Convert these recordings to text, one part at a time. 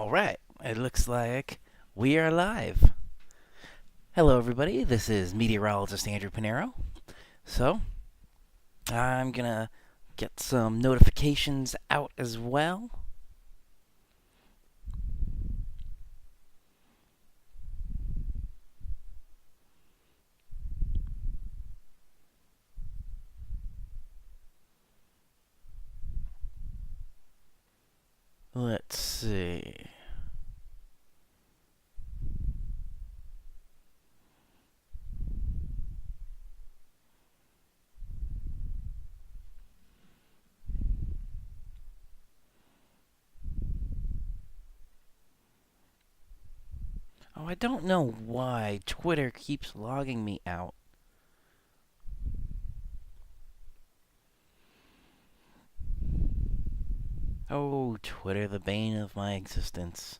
All right, it looks like we are live. Hello, everybody. This is meteorologist Andrew Pinero. So, I'm gonna get some notifications out as well. Let's see. Oh, I don't know why Twitter keeps logging me out. Oh, Twitter, the bane of my existence.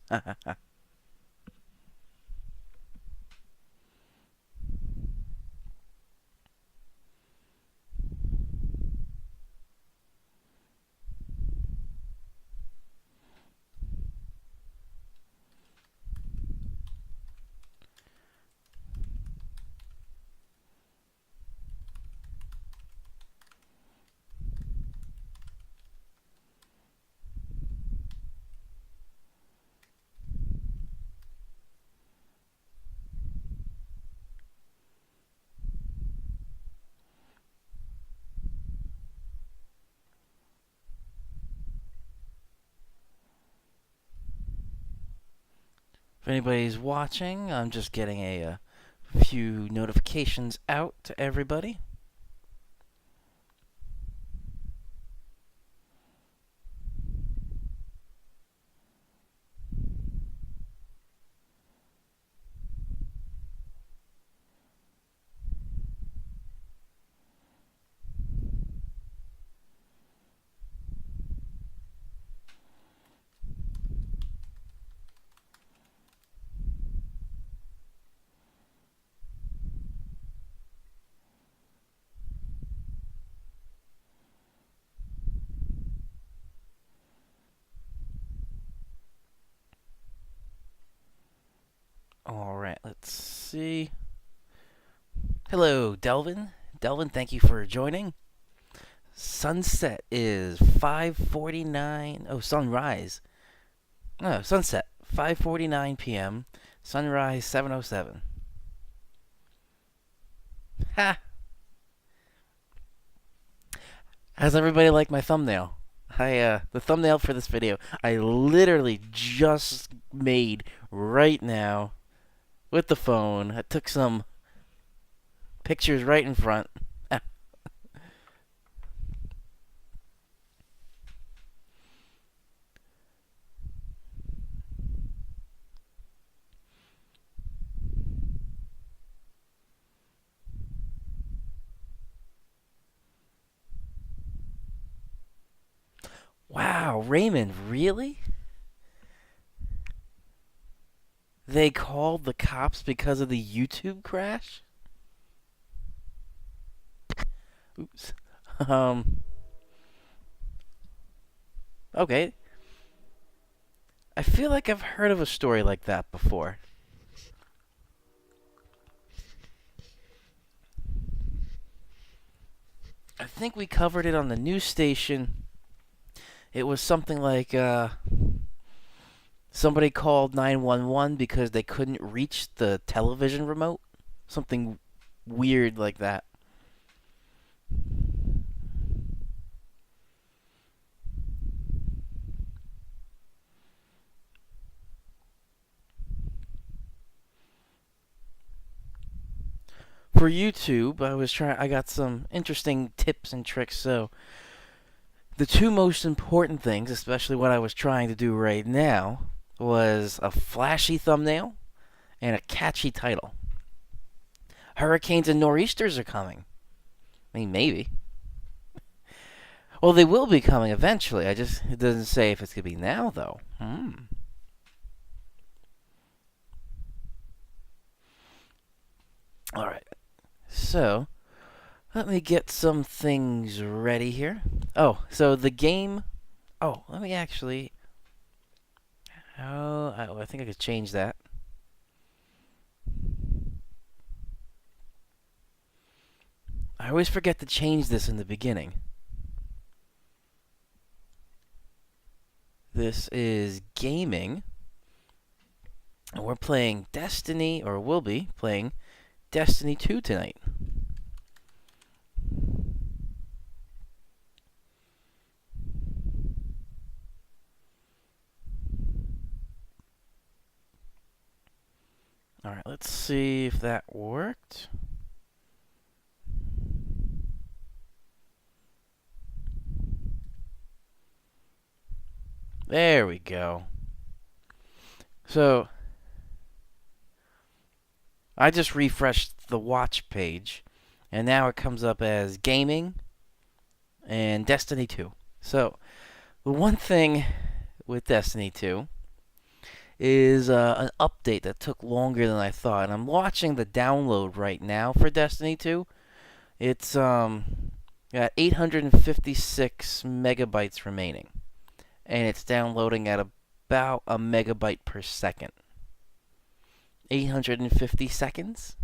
If anybody's watching, I'm just getting a few notifications out to everybody. Alright, let's see. Hello, Delvin. Delvin, thank you for joining. Sunset is 5:49. Oh, sunrise. No, sunset 5:49 p.m. Sunrise 7:07. Ha! How's everybody like my thumbnail? The thumbnail for this video I literally just made right now with the phone. I took some pictures right in front. Wow, Raymond, really? They called the cops because of the YouTube crash? Oops. Um, okay. I feel like I've heard of a story like that before. I think we covered it on the news station. It was something like somebody called 911 because they couldn't reach the television remote. Something weird like that. For YouTube, I got some interesting tips and tricks. So, the two most important things, especially what I was trying to do right now, was a flashy thumbnail and a catchy title. Hurricanes and nor'easters are coming. I mean, maybe. Well, they will be coming eventually. It doesn't say if it's gonna be now though. All right. So, let me get some things ready here. Oh, so the game. Oh, let me actually. I think I could change that. I always forget to change this in the beginning. This is gaming, and we're playing Destiny, or will be playing Destiny 2 tonight. Alright, let's see if that worked. There we go. So, I just refreshed the watch page, and now it comes up as gaming and Destiny 2. So, the one thing with Destiny 2 is an update that took longer than I thought. And I'm watching the download right now for Destiny 2. It's got 856 megabytes remaining, and it's downloading at about a megabyte per second. 850 seconds,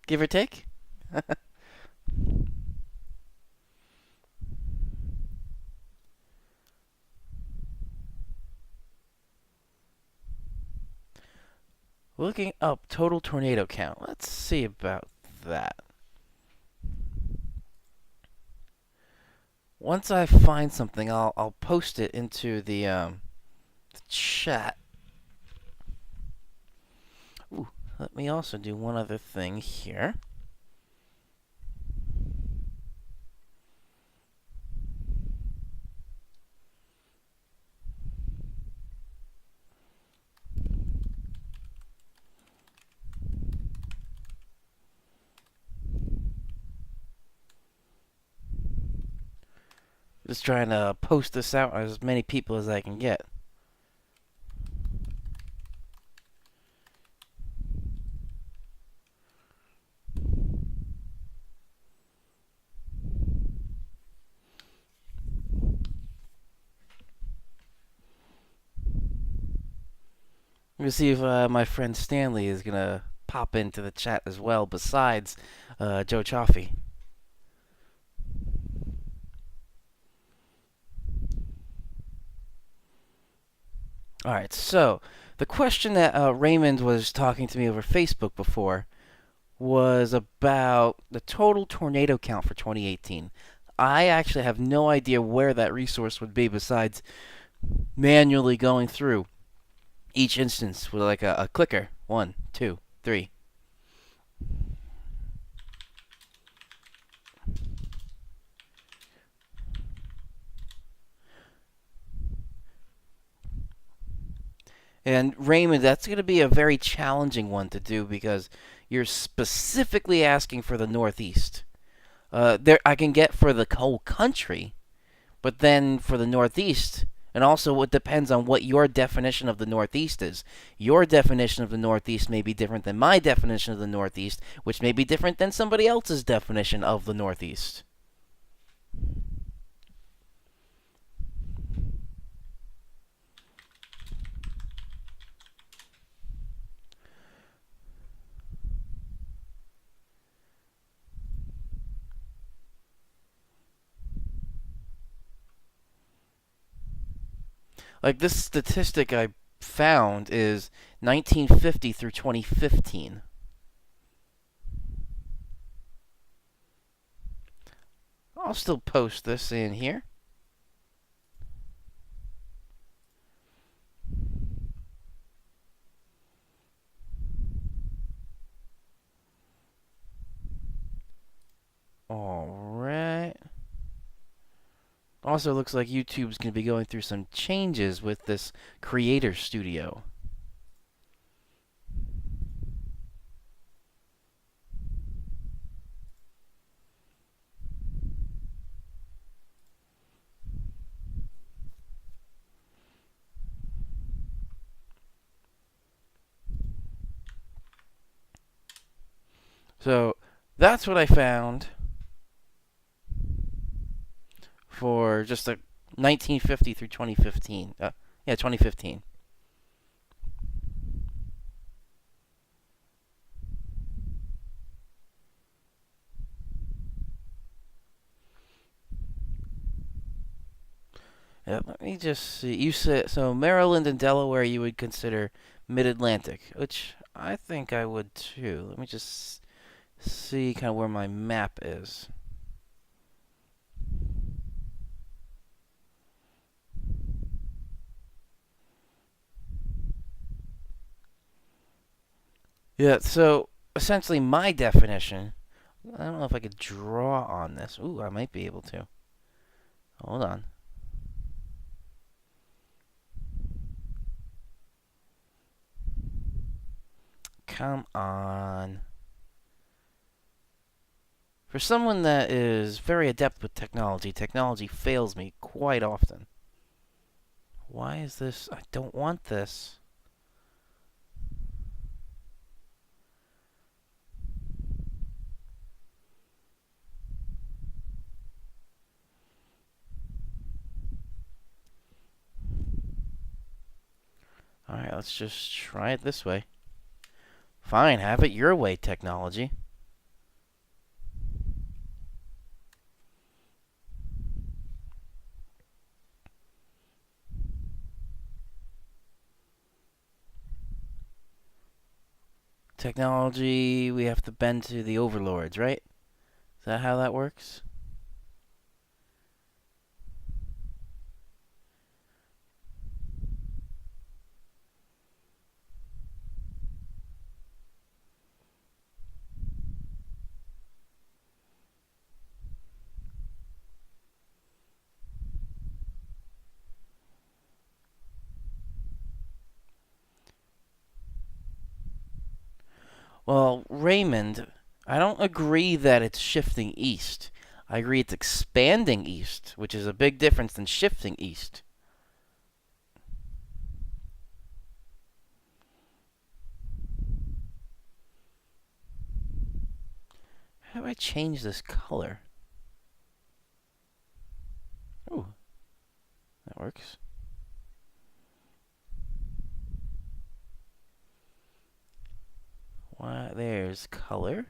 give or take. Looking up total tornado count. Let's see about that. Once I find something, I'll post it into the chat. Ooh, let me also do one other thing here. Just trying to post this out as many people as I can get. We'll see if my friend Stanley is gonna pop into the chat as well, besides Joe Chaffee. Alright, so the question that Raymond was talking to me over Facebook before was about the total tornado count for 2018. I actually have no idea where that resource would be besides manually going through each instance with like a clicker. 1, 2, 3. And Raymond, that's going to be a very challenging one to do because you're specifically asking for the Northeast. There, I can get for the whole country, but then for the Northeast, and also it depends on what your definition of the Northeast is. Your definition of the Northeast may be different than my definition of the Northeast, which may be different than somebody else's definition of the Northeast. Like this statistic I found is 1950 through 2015. I'll still post this in here. Alright. Also, looks like YouTube's going to be going through some changes with this Creator Studio. So, that's what I found for just a 1950 through 2015. Yeah, 2015. Yeah, let me just see. You said so Maryland and Delaware you would consider mid-Atlantic, which I think I would too. Let me just see kind of where my map is. Yeah, so essentially my definition, I don't know if I could draw on this. Ooh, I might be able to. Hold on. Come on. For someone that is very adept with technology, technology fails me quite often. Why is this? I don't want this. Alright, let's just try it this way. Fine, have it your way, technology. Technology, we have to bend to the overlords, right? Is that how that works? Well, Raymond, I don't agree that it's shifting east. I agree it's expanding east, which is a big difference than shifting east. How do I change this color? Ooh, that works. Why, there's color.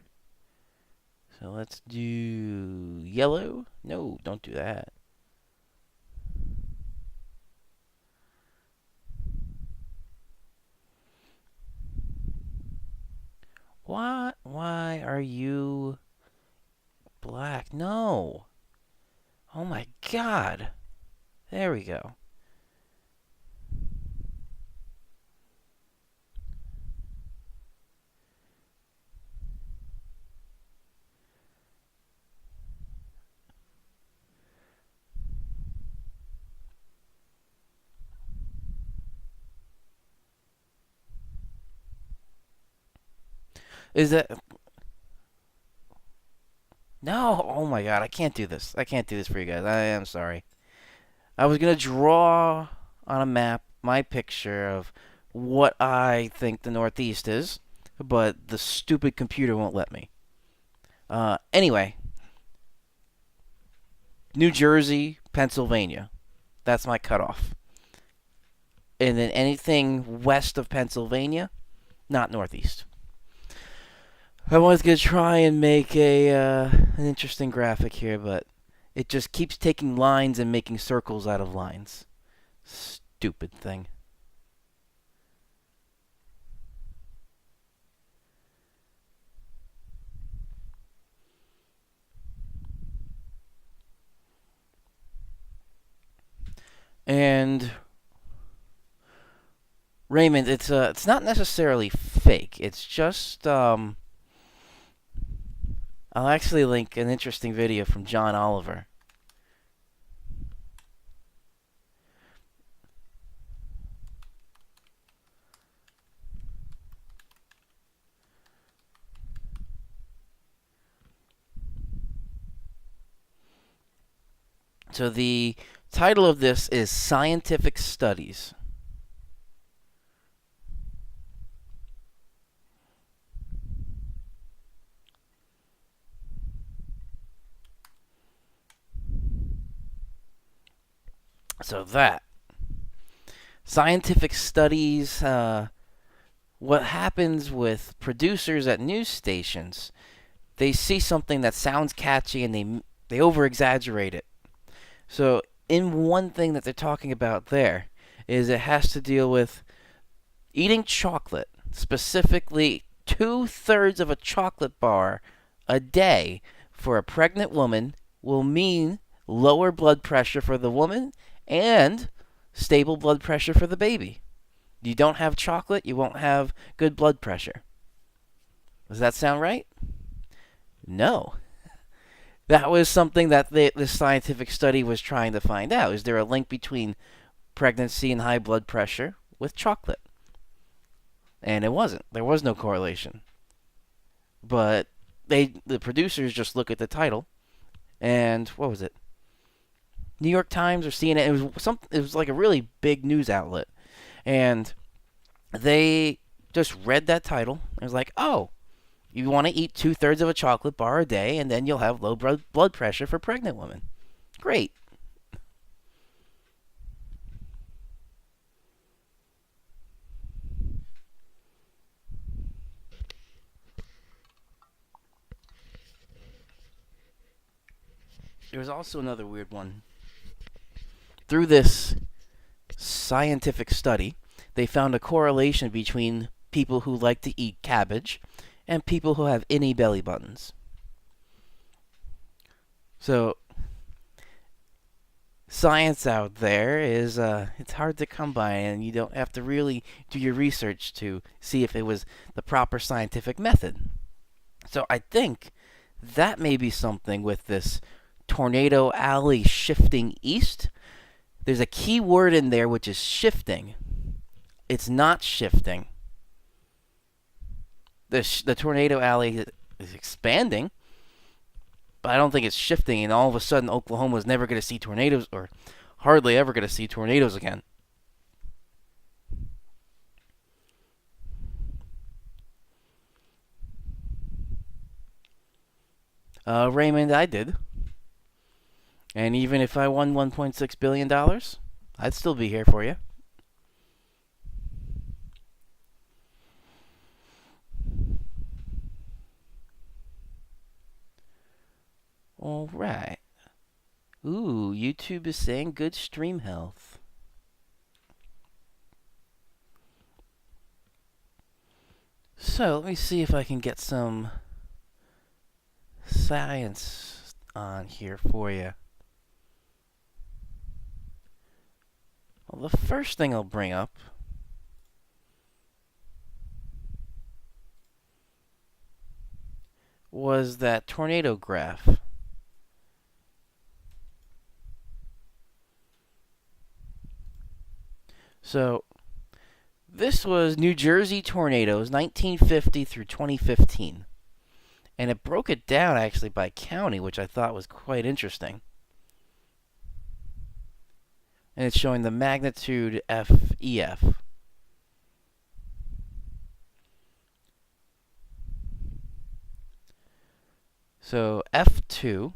So let's do yellow. No, don't do that. What? Why are you black? No. Oh my god. There we go. Is that... No! Oh my god, I can't do this. I can't do this for you guys. I am sorry. I was gonna draw on a map my picture of what I think the Northeast is, but the stupid computer won't let me. Anyway, New Jersey, Pennsylvania. That's my cutoff. And then anything west of Pennsylvania, not Northeast. I was gonna try and make an interesting graphic here, but it just keeps taking lines and making circles out of lines. Stupid thing. And Raymond, it's not necessarily fake. It's just I'll actually link an interesting video from John Oliver. So the title of this is Scientific Studies. So that scientific studies, what happens with producers at news stations, they see something that sounds catchy and they over exaggerate it. So in one thing that they're talking about there is it has to deal with eating chocolate, specifically 2/3 of a chocolate bar a day for a pregnant woman will mean lower blood pressure for the woman and stable blood pressure for the baby. You don't have chocolate, you won't have good blood pressure. Does that sound right? No. That was something that the scientific study was trying to find out. Is there a link between pregnancy and high blood pressure with chocolate? And it wasn't. There was no correlation. But the producers just look at the title and what was it? New York Times or CNN? It was like a really big news outlet, and they just read that title and was like, "Oh, you want to eat 2/3 of a chocolate bar a day, and then you'll have low blood pressure for pregnant women. Great." There was also another weird one. Through this scientific study, they found a correlation between people who like to eat cabbage and people who have innie belly buttons. So, science out there is it's hard to come by, and you don't have to really do your research to see if it was the proper scientific method. So I think that may be something with this tornado alley shifting east. There's a key word in there which is shifting. It's not shifting. The tornado alley is expanding, but I don't think it's shifting, and all of a sudden Oklahoma is never going to see tornadoes, or hardly ever going to see tornadoes again. Raymond, I did. And even if I won $1.6 billion, I'd still be here for you. All right. Ooh, YouTube is saying good stream health. So, let me see if I can get some science on here for you. Well, the first thing I'll bring up was that tornado graph. So, this was New Jersey tornadoes, 1950 through 2015. And it broke it down actually by county, which I thought was quite interesting. And it's showing the magnitude FEF. So F2,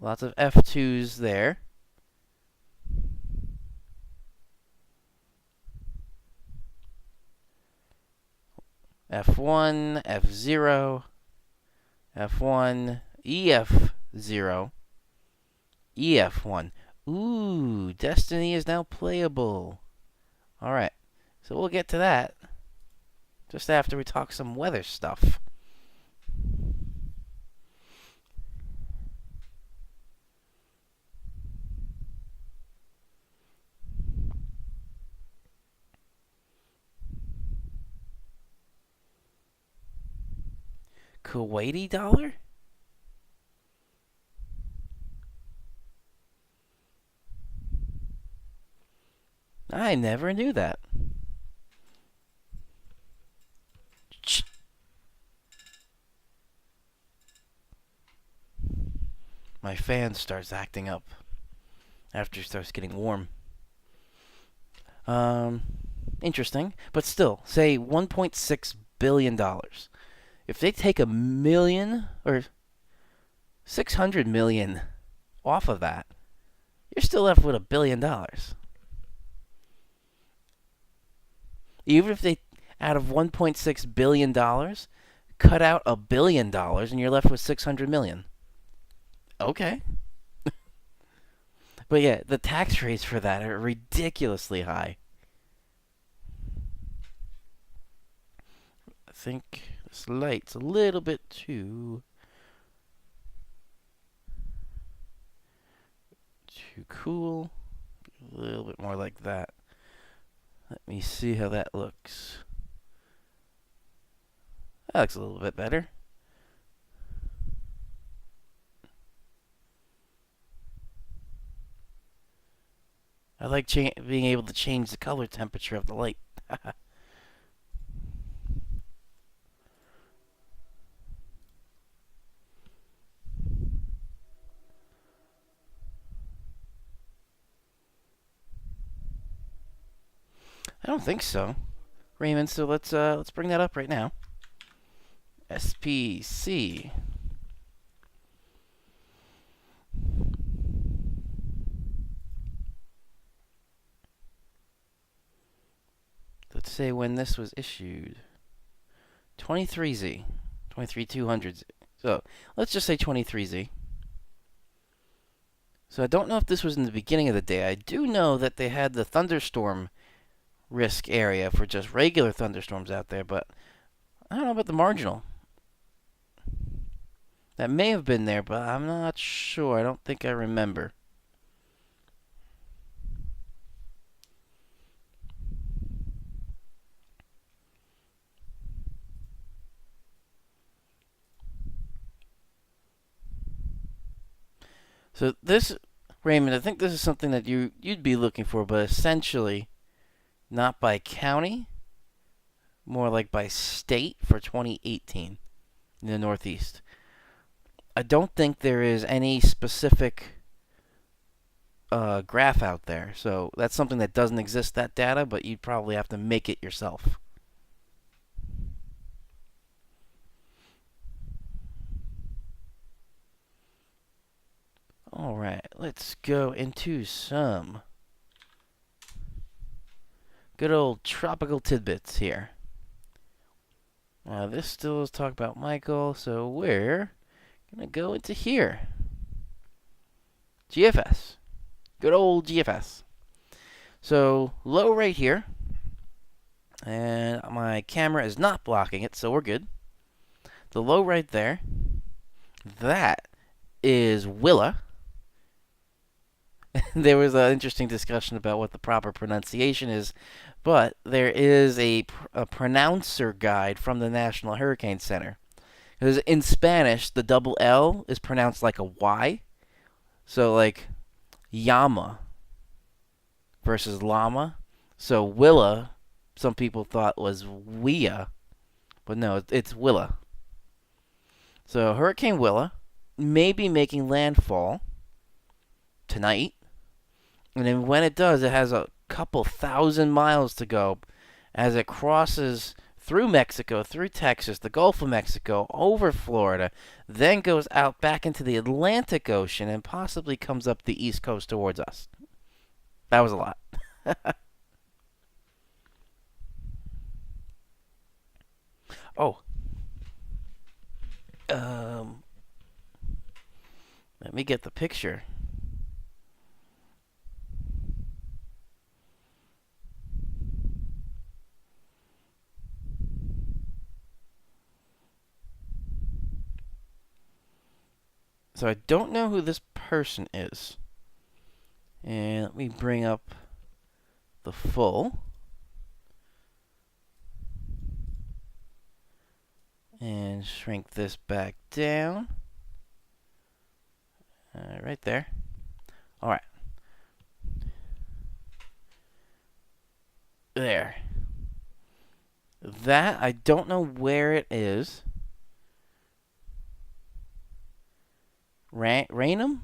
lots of F2s there. F1, F0, F1, EF0, EF1. Ooh, Destiny is now playable. Alright, so we'll get to that just after we talk some weather stuff. Kuwaiti dollar? I never knew that. My fan starts acting up after it starts getting warm. Interesting, but still, say $1.6 billion. If they take a million or 600 million off of that, you're still left with $1 billion. Even if they, out of $1.6 billion, cut out $1 billion and you're left with 600 million. Okay. But yeah, the tax rates for that are ridiculously high. I think this light's a little bit too cool. A little bit more like that. Let me see how that looks. That looks a little bit better. I like being able to change the color temperature of the light. I don't think so, Raymond. So let's bring that up right now. SPC. Let's say when this was issued. 23Z. 23200Z. So let's just say 23Z. So I don't know if this was in the beginning of the day. I do know that they had the thunderstorm risk area for just regular thunderstorms out there, but I don't know about the marginal. That may have been there, but I'm not sure. I don't think I remember. So this, Raymond, I think this is something that you'd be looking for, but essentially not by county, more like by state for 2018 in the Northeast. I don't think there is any specific graph out there, so that's something that doesn't exist, that data, but you'd probably have to make it yourself. Alright, let's go into some good old tropical tidbits here. This still is talk about Michael, so we're going to go into here. GFS. Good old GFS. So, low right here. And my camera is not blocking it, so we're good. The low right there, that is Willa. There was an interesting discussion about what the proper pronunciation is, but there is a pronouncer guide from the National Hurricane Center. Because in Spanish, the double L is pronounced like a Y. So, like, llama versus llama. So, Willa, some people thought was Willa, but no, it's Willa. So, Hurricane Willa may be making landfall tonight. And then when it does, it has a couple thousand miles to go as it crosses through Mexico, through Texas, the Gulf of Mexico, over Florida, then goes out back into the Atlantic Ocean and possibly comes up the East Coast towards us. That was a lot. Oh. Let me get the picture. So I don't know who this person is. And let me bring up the full. And shrink this back down. Right there. Alright. There. That, I don't know where it is. Rainham?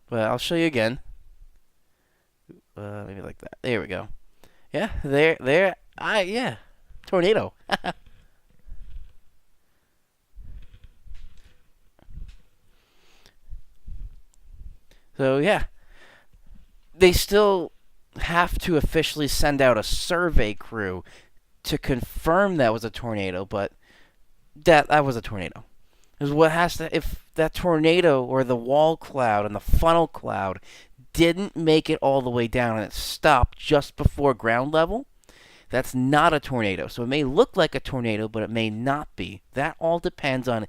But I'll show you again. Maybe like that. There we go. Yeah, there. Yeah. Tornado. So, yeah. They still have to officially send out a survey crew to confirm that was a tornado, but that was a tornado. Is what has to, if that tornado or the wall cloud and the funnel cloud didn't make it all the way down and it stopped just before ground level, that's not a tornado. So it may look like a tornado, but it may not be. That all depends on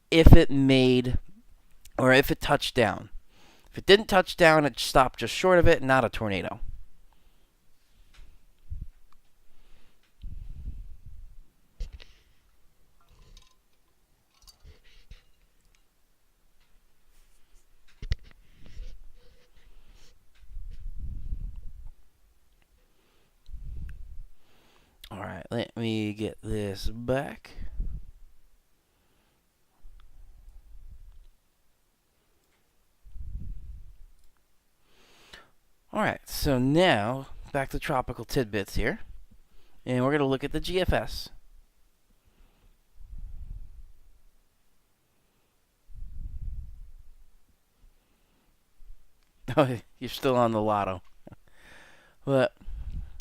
if it made or if it touched down. If it didn't touch down, it stopped just short of it, not a tornado. All right, let me get this back. All right, so now back to tropical tidbits here, and we're going to look at the GFS. Oh, you're still on the lotto. But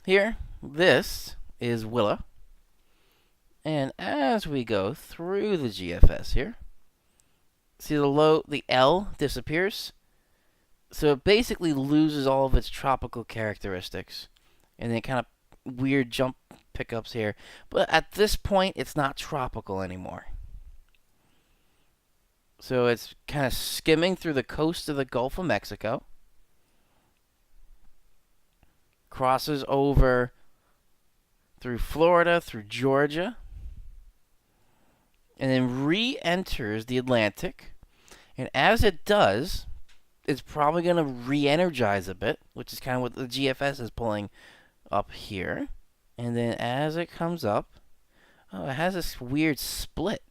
here, this is Willa. And as we go through the GFS here, see the L disappears. So it basically loses all of its tropical characteristics. And then kind of weird jump pickups here. But at this point, it's not tropical anymore. So it's kind of skimming through the coast of the Gulf of Mexico. Crosses over through Florida, through Georgia, and then re-enters the Atlantic. And as it does, it's probably going to re-energize a bit, which is kind of what the GFS is pulling up here. And then as it comes up, oh, it has this weird split.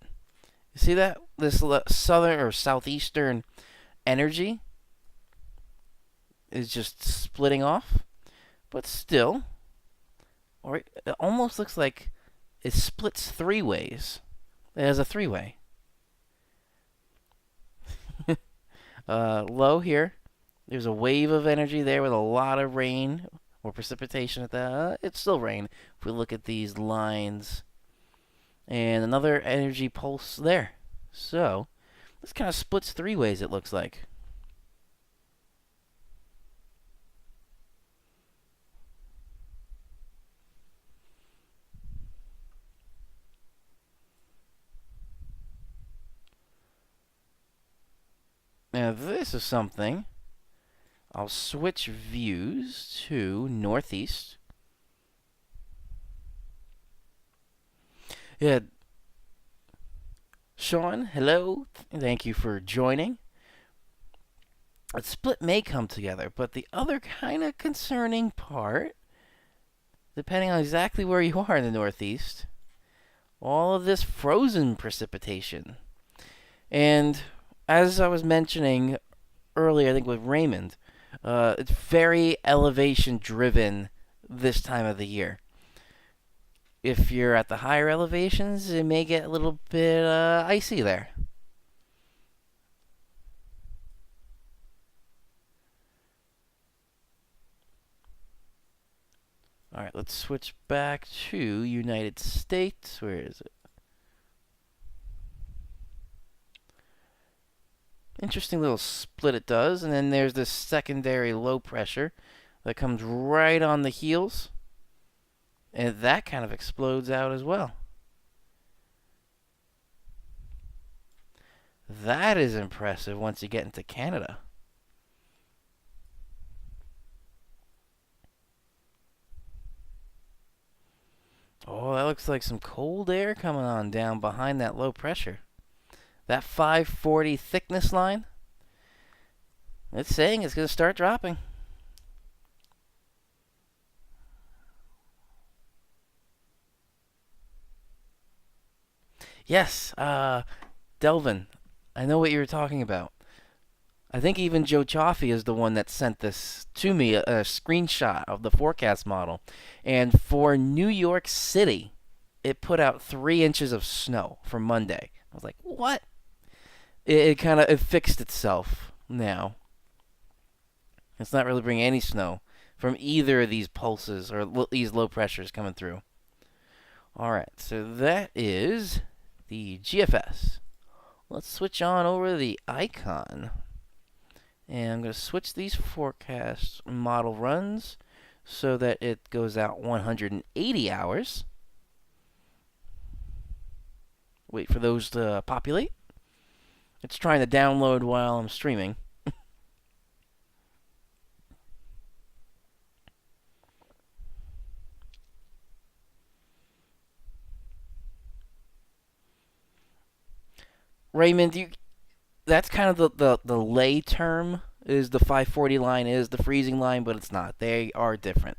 You see that? This southern or southeastern energy is just splitting off. But still, or it almost looks like it splits three ways. It has a three-way. Low here. There's a wave of energy there with a lot of rain or precipitation at that. It's still rain if we look at these lines. And another energy pulse there. So, this kind of splits three ways, it looks like. Now this is something. I'll switch views to northeast. Yeah. Sean, hello. Thank you for joining. A split may come together, but the other kind of concerning part, depending on exactly where you are in the northeast, all of this frozen precipitation. And as I was mentioning earlier, I think with Raymond, it's very elevation driven this time of the year. If you're at the higher elevations, it may get a little bit icy there. Alright, let's switch back to United States. Where is it? Interesting little split it does. And then there's this secondary low pressure that comes right on the heels. And that kind of explodes out as well. That is impressive once you get into Canada. Oh, that looks like some cold air coming on down behind that low pressure. That 540 thickness line, it's saying it's going to start dropping. Yes, Delvin, I know what you were talking about. I think even Joe Chaffee is the one that sent this to me, a screenshot of the forecast model. And for New York City, it put out 3 inches of snow for Monday. I was like, what? It kind of fixed itself now. It's not really bringing any snow from either of these pulses or these low pressures coming through. All right, so that is the GFS. let's switch on over to the icon. And I'm going to switch these forecast model runs so that it goes out 180 hours. Wait for those to populate. It's trying to download while I'm streaming. Raymond, that's kind of the lay term, is the 540 line is the freezing line, but it's not. They are different.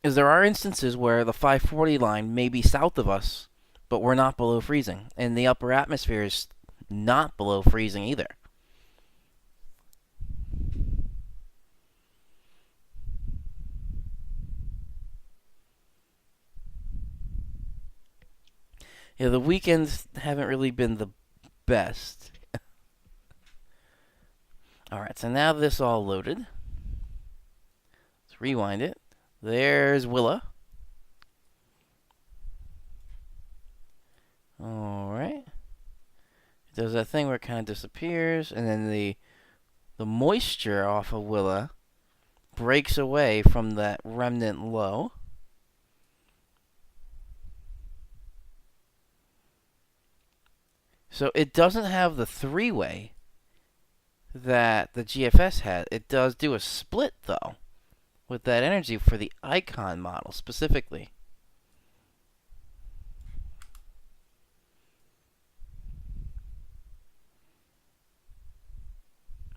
Is there are instances where the 540 line may be south of us, but we're not below freezing, and the upper atmosphere is not below freezing either. Yeah, the weekends haven't really been the best. Alright, so now this all loaded. Let's rewind it. There's Willa. Alright. It does that thing where it kind of disappears, and then the moisture off of Willa breaks away from that remnant low. So it doesn't have the three-way that the GFS had. It does do a split, though, with that energy for the icon model specifically.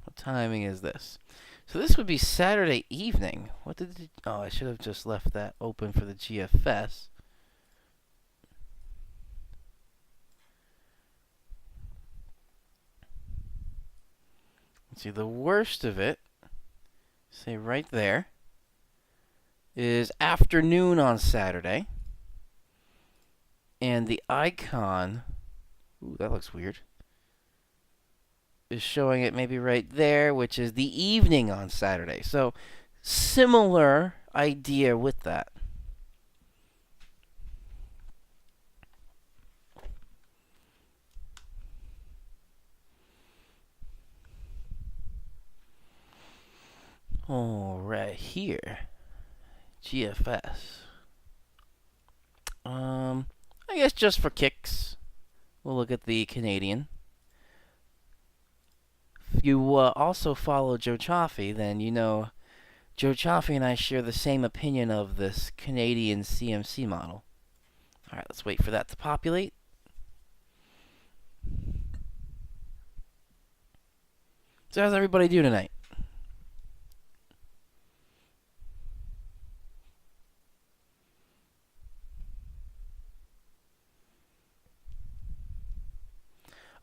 What timing is this? So this would be Saturday evening. What did it, oh, I should have just left that open for the GFS. Let's see, the worst of it, say right there, is afternoon on Saturday. And the icon, ooh, that looks weird, is showing it maybe right there, which is the evening on Saturday. So, similar idea with that. All right, here, GFS. I guess just for kicks, we'll look at the Canadian. If you also follow Joe Chaffee, then you know Joe Chaffee and I share the same opinion of this Canadian CMC model. Alright, let's wait for that to populate. So how's everybody do tonight?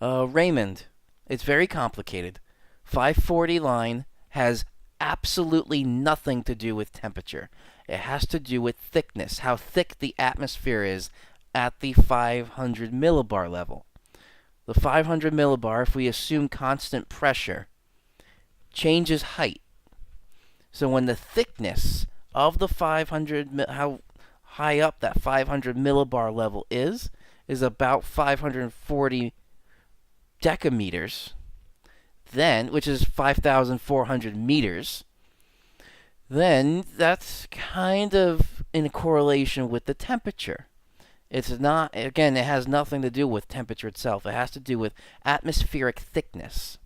Raymond, it's very complicated. 540 line has absolutely nothing to do with temperature. It has to do with thickness, how thick the atmosphere is at the 500 millibar level. The 500 millibar, if we assume constant pressure, changes height. So when the thickness of the 500, how high up that 500 millibar level is about 540 decameters, then, which is 5,400 meters, then that's kind of in correlation with the temperature. It's not, again, it has nothing to do with temperature itself. It has to do with atmospheric thickness.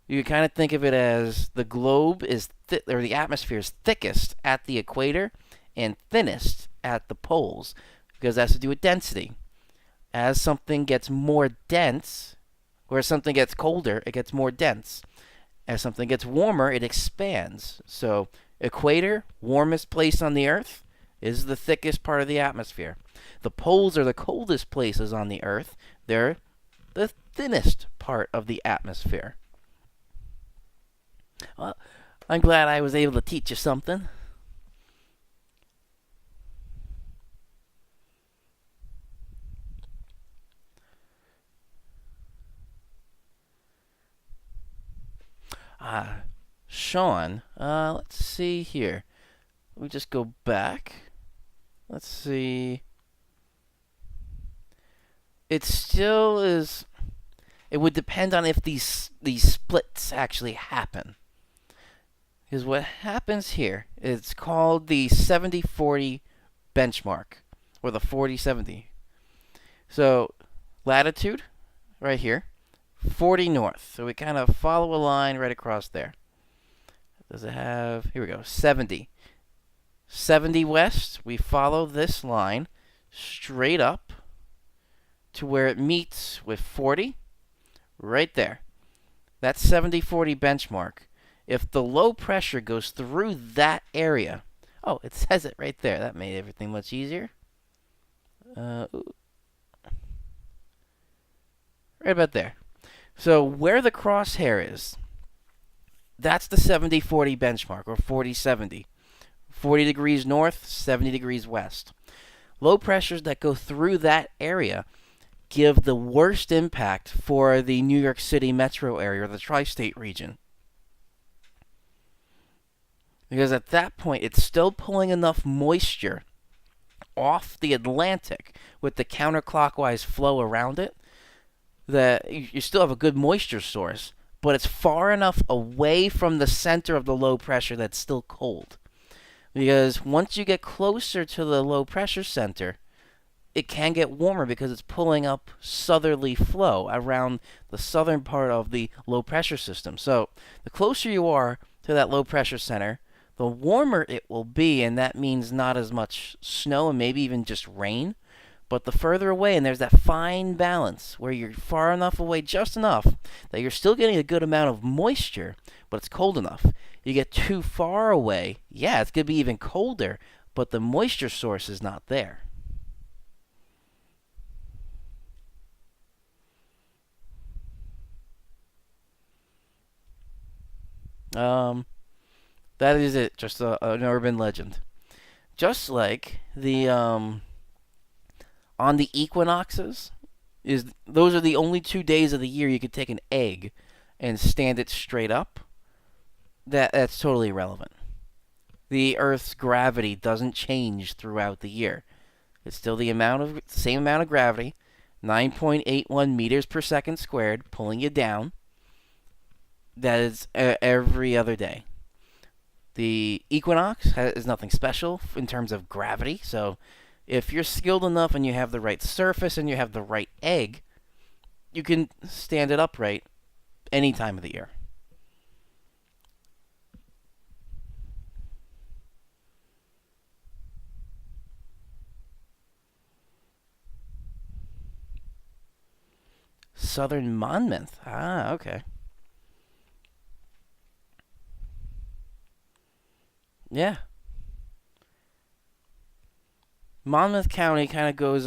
You can kind of think of it as the globe is, or the atmosphere is thickest at the equator and thinnest at the poles, because that has to do with density. As something gets more dense, or as something gets colder, it gets more dense. As something gets warmer, it expands. So, equator, warmest place on the Earth, is the thickest part of the atmosphere. The poles are the coldest places on the Earth. They're the thinnest part of the atmosphere. Well, I'm glad I was able to teach you something. Sean. Let's see here. We just go back. Let's see. It still is. It would depend on if these splits actually happen. Because what happens here, it's called the 70-40 benchmark, or the 40-70. So latitude, right here, 40 north. So we kind of follow a line right across there. Does it have, here we go, 70. 70 west, we follow this line straight up to where it meets with 40, right there. That's 70-40 benchmark. If the low pressure goes through that area, oh, it says it right there. That made everything much easier. Right about there. So where the crosshair is, that's the 70-40 benchmark, or 40-70. 40 degrees north, 70 degrees west. Low pressures that go through that area give the worst impact for the New York City metro area, or the tri-state region. Because at that point, it's still pulling enough moisture off the Atlantic with the counterclockwise flow around it that you still have a good moisture source, but it's far enough away from the center of the low pressure that's still cold. Because once you get closer to the low pressure center, it can get warmer because it's pulling up southerly flow around the southern part of the low pressure system. So the closer you are to that low pressure center, the warmer it will be, and that means not as much snow and maybe even just rain. But the further away, and there's that fine balance where you're far enough away, just enough, that you're still getting a good amount of moisture, but it's cold enough. You get too far away, yeah, it's going to be even colder, but the moisture source is not there. That is it, just an urban legend. Just like the on the equinoxes, those are the only 2 days of the year you could take an egg and stand it straight up. That's totally irrelevant. The Earth's gravity doesn't change throughout the year. It's still the same amount of gravity, 9.81 meters per second squared, pulling you down. That is every other day. The equinox is nothing special in terms of gravity, so if you're skilled enough and you have the right surface and you have the right egg, you can stand it upright any time of the year. Southern Monmouth. Ah, okay. Yeah. Monmouth County kind of goes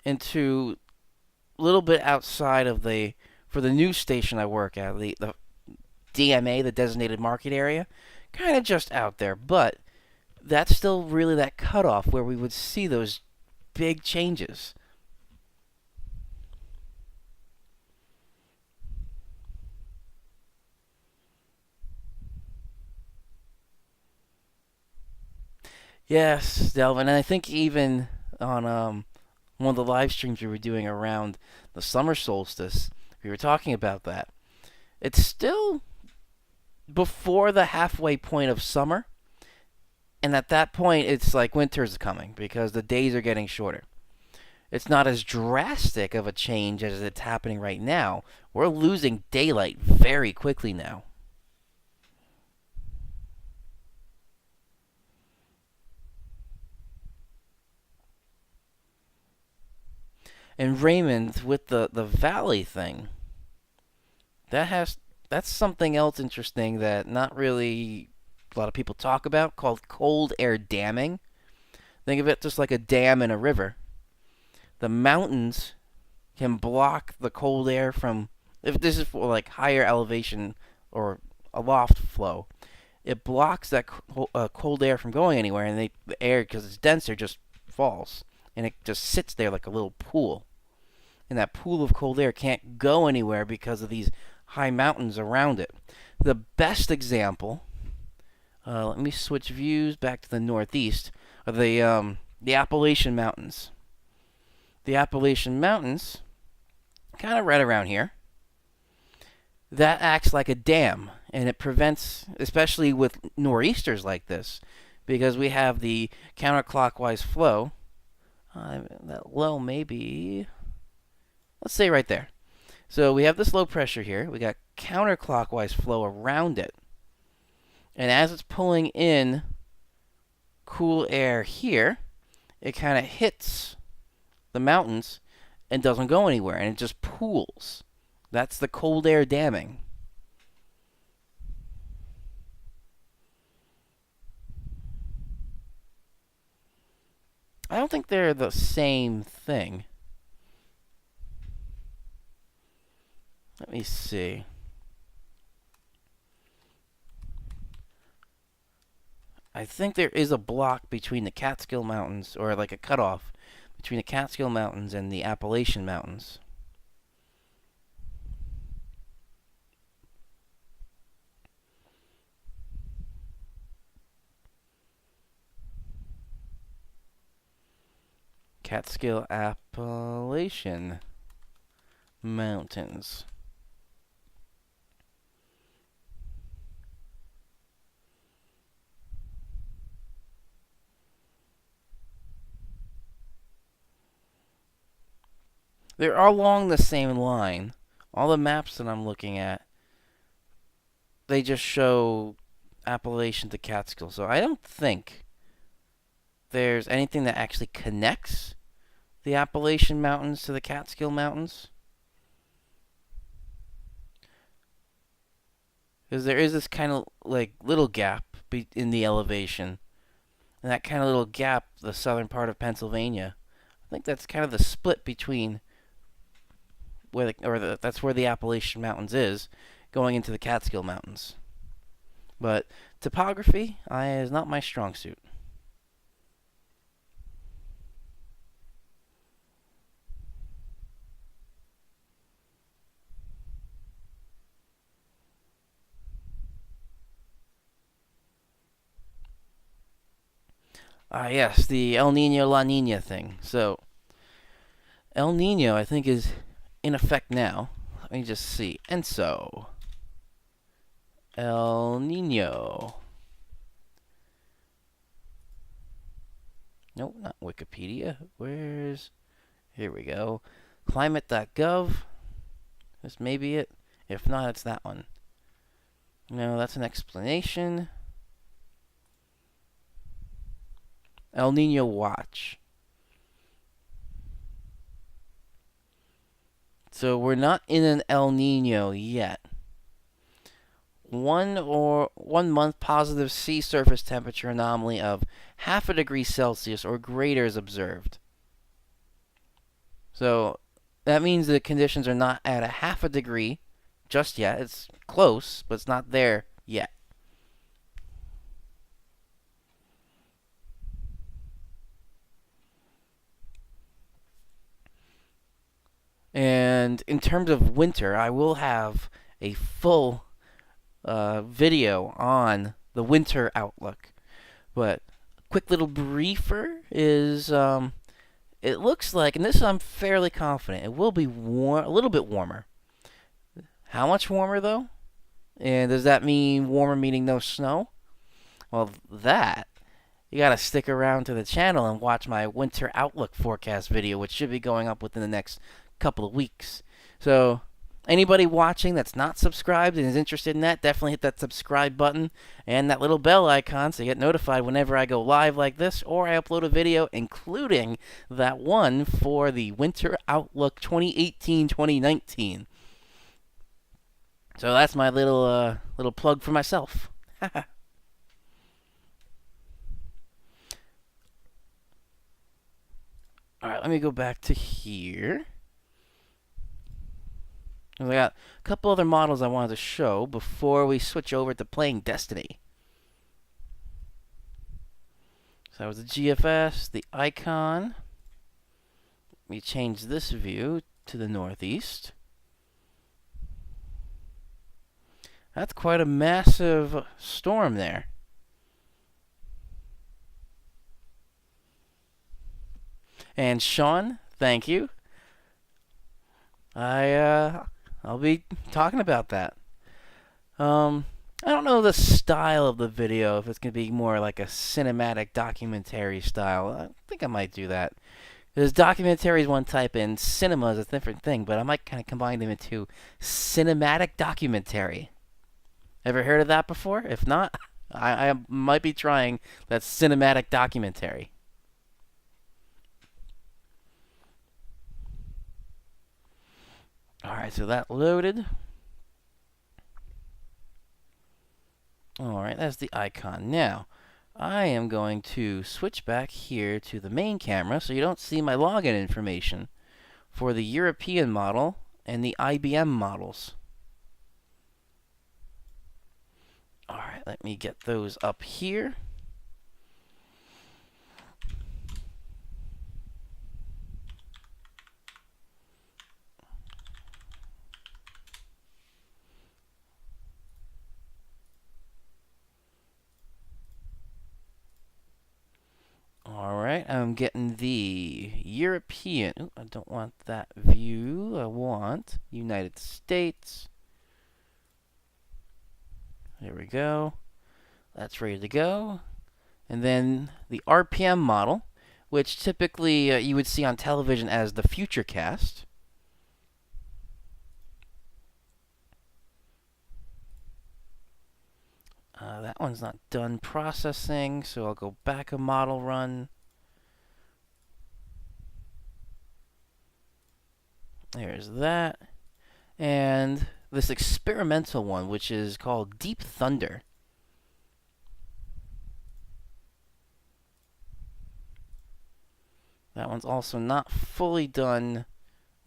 into a little bit outside of for the news station I work at, the DMA, the designated market area, kind of just out there, but that's still really that cutoff where we would see those big changes. Yes, Delvin, and I think even on one of the live streams we were doing around the summer solstice, we were talking about that. It's still before the halfway point of summer, and at that point, it's like winter's coming because the days are getting shorter. It's not as drastic of a change as it's happening right now. We're losing daylight very quickly now. And Raymond, with the valley thing, that's something else interesting that not really a lot of people talk about, called cold air damming. Think of it just like a dam in a river. The mountains can block the cold air from, if this is for like higher elevation or a loft flow, it blocks that cold air from going anywhere, and the air, because it's denser, just falls, and it just sits there like a little pool. And that pool of cold air can't go anywhere because of these high mountains around it. The best example, let me switch views back to the northeast, are the Appalachian Mountains. The Appalachian Mountains, kind of right around here, that acts like a dam, and it prevents, especially with nor'easters like this, because we have the counterclockwise flow. That low may be, let's say right there. So we have this low pressure here. We got counterclockwise flow around it. And as it's pulling in cool air here, it kind of hits the mountains and doesn't go anywhere, and it just pools. That's the cold air damming. I don't think they're the same thing. Let me see. I think there is a block between the Catskill Mountains, or like a cutoff between the Catskill Mountains and the Appalachian Mountains. Catskill Appalachian Mountains. They're all along the same line. All the maps that I'm looking at, they just show Appalachian to Catskill. So I don't think there's anything that actually connects the Appalachian Mountains to the Catskill Mountains. Because there is this kind of like little gap in the elevation. And that kind of little gap, the southern part of Pennsylvania, I think that's kind of the split between that's where the Appalachian Mountains is, going into the Catskill Mountains. But topography is not my strong suit. Yes, the El Nino La Nina thing. So, El Nino, I think, is in effect now. Let me just see. ENSO. El Nino. Nope, not Wikipedia. Here we go. Climate.gov. This may be it. If not, it's that one. No, that's an explanation. El Nino Watch. So we're not in an El Nino yet. 1 month positive sea surface temperature anomaly of 0.5 degree Celsius or greater is observed. So that means the conditions are not at 0.5 degree just yet. It's close, but it's not there yet. And in terms of winter, I will have a full video on the winter outlook. But a quick little briefer is, it looks like, and this I'm fairly confident, it will be warm, a little bit warmer. How much warmer, though? And does that mean warmer meaning no snow? Well, you gotta stick around to the channel and watch my winter outlook forecast video, which should be going up within the next couple of weeks. So anybody watching that's not subscribed and is interested in that, definitely hit that subscribe button and that little bell icon so you get notified whenever I go live like this or I upload a video, including that one for the Winter Outlook 2018-2019. So that's my little plug for myself. Alright, let me go back to here. I got a couple other models I wanted to show before we switch over to playing Destiny. So that was the GFS, the Icon. Let me change this view to the northeast. That's quite a massive storm there. And Sean, thank you. I'll be talking about that. I don't know the style of the video, if it's gonna be more like a cinematic documentary style. I think I might do that. Because documentary is one type and cinema is a different thing, but I might kind of combine them into cinematic documentary. Ever heard of that before? If not, I might be trying that cinematic documentary. Alright, so that loaded. Alright, that's the icon. Now, I am going to switch back here to the main camera so you don't see my login information for the European model and the IBM models. Alright, let me get those up here. Alright, I'm getting the European. Ooh, I don't want that view. I want United States. There we go. That's ready to go. And then the RPM model, which typically you would see on television as the Futurecast. That one's not done processing, so I'll go back a model run. There's that. And this experimental one, which is called Deep Thunder. That one's also not fully done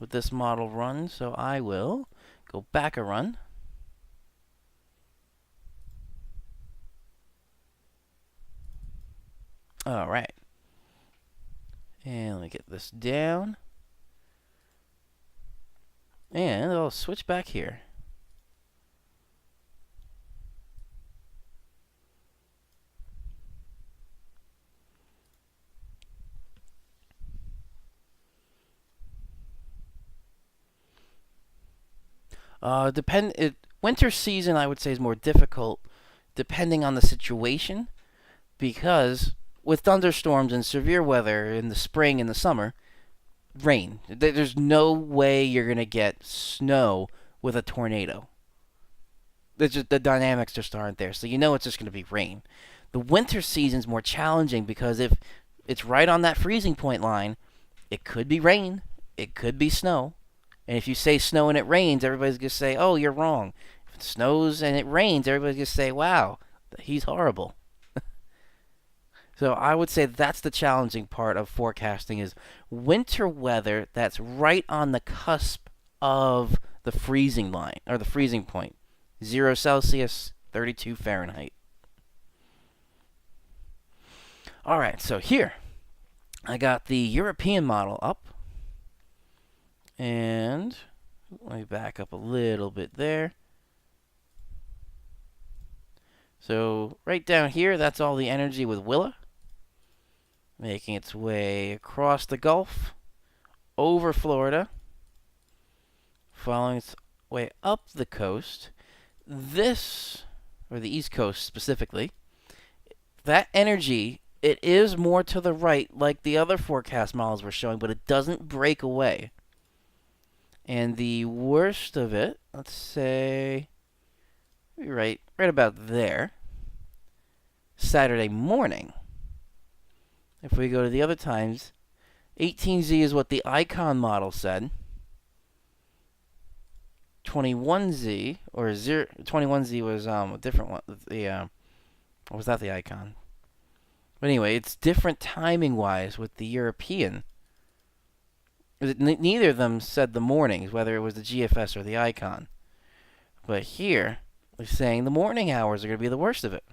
with this model run, so I will go back a run. Alright. And let me get this down. And I'll switch back here. Winter season, I would say, is more difficult depending on the situation, because with thunderstorms and severe weather in the spring and the summer, rain. There's no way you're gonna get snow with a tornado. The dynamics just aren't there, so you know it's just gonna be rain. The winter season's more challenging because if it's right on that freezing point line, it could be rain, it could be snow. And if you say snow and it rains, everybody's going to say, oh, you're wrong. If it snows and it rains, everybody's going to say, wow, he's horrible. So I would say that's the challenging part of forecasting is winter weather that's right on the cusp of the freezing line, or the freezing point. 0 Celsius, 32 Fahrenheit. Alright, so here, I got the European model up. And let me back up a little bit there. So right down here, that's all the energy with Willa, making its way across the Gulf, over Florida, following its way up the coast. This, or the East Coast specifically, that energy, it is more to the right like the other forecast models were showing, but it doesn't break away. And the worst of it, let's say, right about there, Saturday morning. If we go to the other times, 18Z is what the icon model said. 21Z, or 21Z was a different one. Or was that the icon? But anyway, it's different timing-wise with the European. Neither of them said the mornings, whether it was the GFS or the icon. But here, they're saying the morning hours are going to be the worst of it.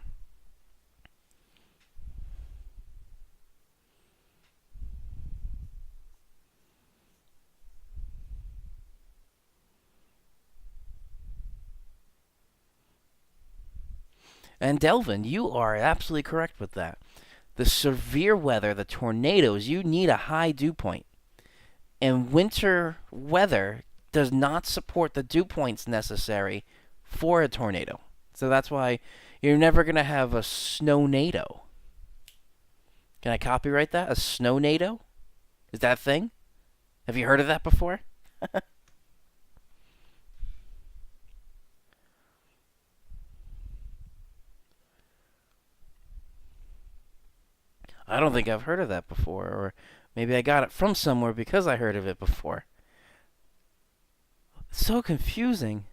And Delvin, you are absolutely correct with that. The severe weather, the tornadoes, you need a high dew point. And winter weather does not support the dew points necessary for a tornado. So that's why you're never going to have a snow-nado. Can I copyright that? A snow-nado? Is that a thing? Have you heard of that before? I don't think I've heard of that before, or maybe I got it from somewhere because I heard of it before. It's so confusing.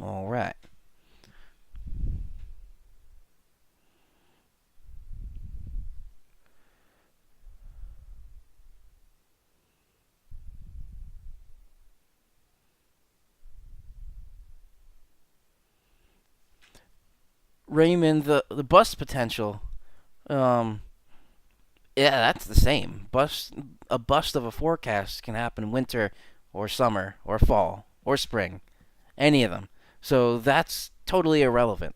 All right. Raymond, the bust potential, um, yeah, that's the same. A bust of a forecast can happen winter or summer or fall or spring, any of them. So that's totally irrelevant.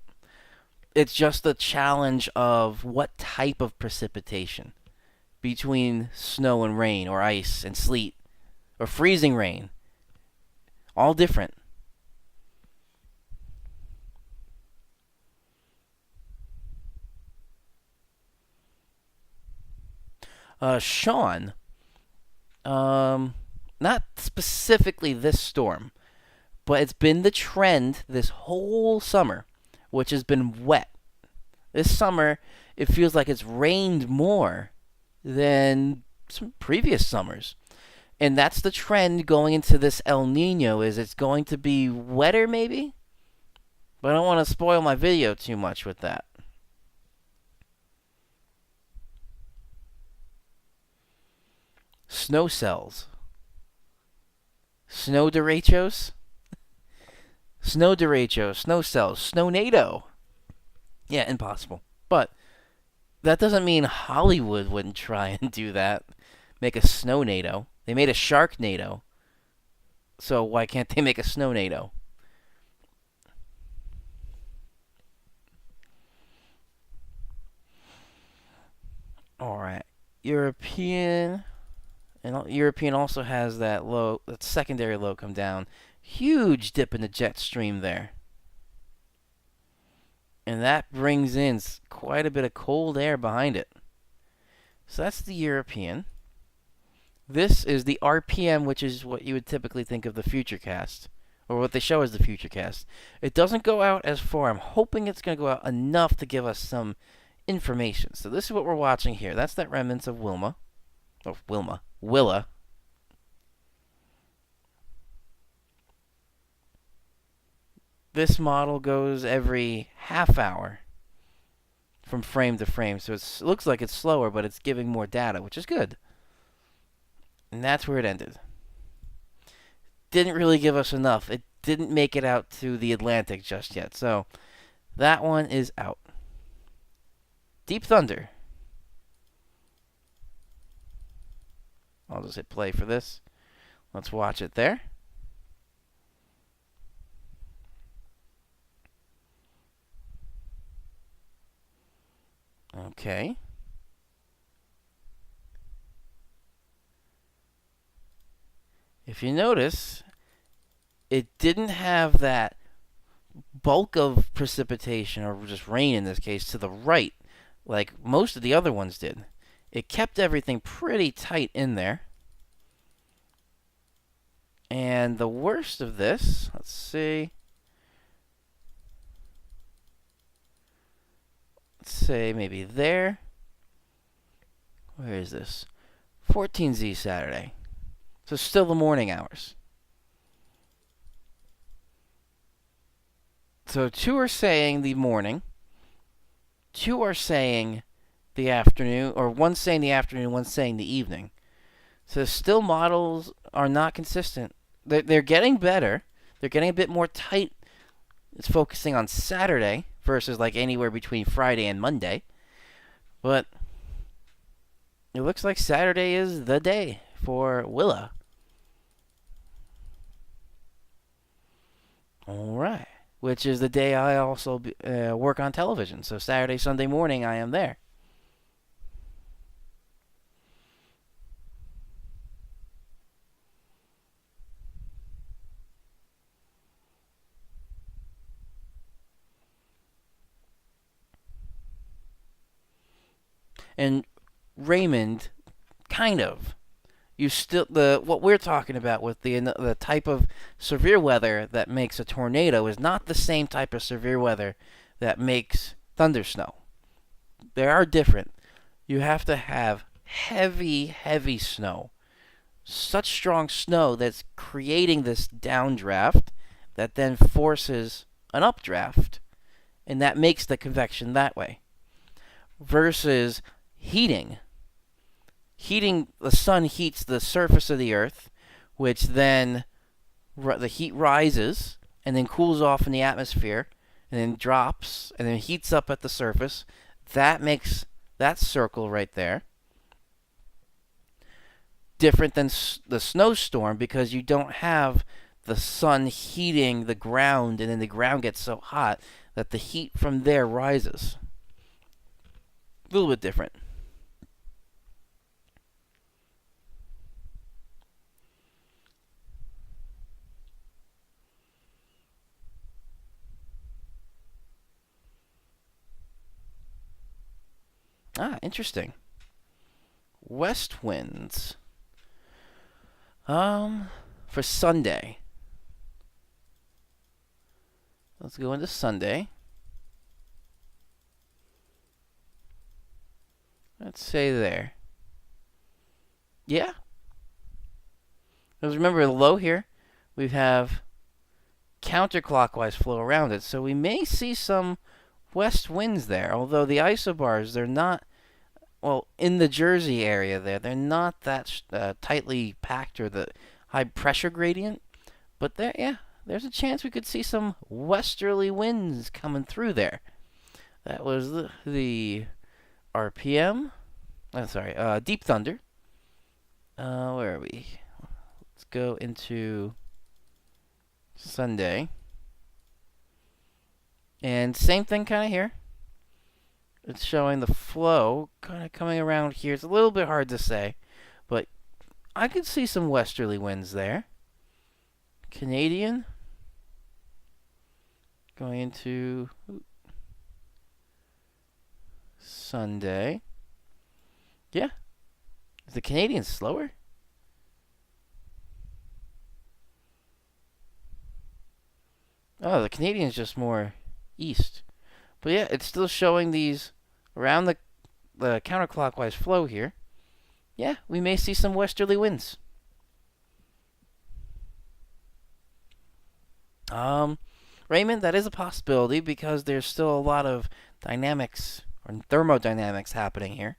It's just the challenge of what type of precipitation between snow and rain or ice and sleet or freezing rain. All different. Sean, um, not specifically this storm, but it's been the trend this whole summer, which has been wet. This summer, it feels like it's rained more than some previous summers. And that's the trend going into this El Nino is it's going to be wetter maybe? But I don't want to spoil my video too much with that. Snow cells. Snow derechos? Snow derechos, snow cells, snownado. Yeah, impossible. But that doesn't mean Hollywood wouldn't try and do that. Make a snownado. They made a sharknado. So why can't they make a snownado? All right. European and European also has that low, that secondary low come down. Huge dip in the jet stream there. And that brings in quite a bit of cold air behind it. So that's the European. This is the RPM, which is what you would typically think of the futurecast, or what they show as the futurecast. It doesn't go out as far. I'm hoping it's going to go out enough to give us some information. So this is what we're watching here. That's that remnants of Willa. This model goes every half hour from frame to frame. So it looks like it's slower, but it's giving more data, which is good. And that's where it ended. Didn't really give us enough. It didn't make it out to the Atlantic just yet. So that one is out. Deep Thunder. I'll just hit play for this. Let's watch it there. Okay. If you notice, it didn't have that bulk of precipitation, or just rain in this case, to the right, like most of the other ones did. It kept everything pretty tight in there. And the worst of this, let's see. Let's say maybe there. Where is this? 14Z Saturday. So still the morning hours. So two are saying the morning. Two are saying the afternoon, or one's saying the afternoon, one's saying the evening. So still models are not consistent they're getting better. They're getting a bit more tight. It's focusing on Saturday versus like anywhere between Friday and Monday. But it looks like Saturday is the day for Willa. All right. Which is the day I also work on television. So Saturday, Sunday morning, I am there. And Raymond, kind of. You still the what we're talking about with the type of severe weather that makes a tornado is not the same type of severe weather that makes thunder snow. They are different. You have to have heavy, heavy snow, such strong snow that's creating this downdraft that then forces an updraft, and that makes the convection that way. Versus heating. The sun heats the surface of the earth, which then the heat rises and then cools off in the atmosphere and then drops and then heats up at the surface. That makes that circle right there different than the snowstorm because you don't have the sun heating the ground and then the ground gets so hot that the heat from there rises. A little bit different. Ah, interesting. West winds. For Sunday. Let's go into Sunday. Let's say there. Yeah. Because remember the low here, we have counterclockwise flow around it, so we may see some west winds there. Although the isobars, they're not, well, in the Jersey area there, they're not that tightly packed or the high pressure gradient. But there, yeah, there's a chance we could see some westerly winds coming through there. That was the RPM. I'm sorry, Deep Thunder. Where are we? Let's go into Sunday. And same thing kind of here. It's showing the flow kind of coming around here. It's a little bit hard to say, but I could see some westerly winds there. Canadian. Going into Sunday. Yeah. Is the Canadian slower? Oh, the Canadian's just more east. But yeah, it's still showing these around the counterclockwise flow here. Yeah, we may see some westerly winds. Raymond, that is a possibility because there's still a lot of dynamics or thermodynamics happening here.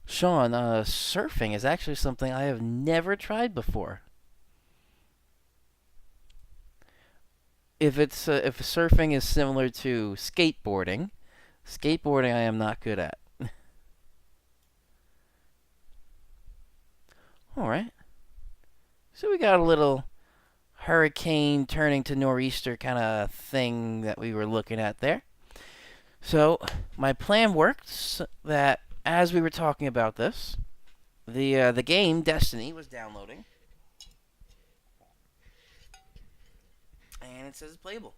Sean, surfing is actually something I have never tried before. If surfing is similar to skateboarding, skateboarding I am not good at. All right. So we got a little hurricane turning to nor'easter kind of thing that we were looking at there. So my plan worked so that as we were talking about this, the game Destiny was downloading, and it says it's playable.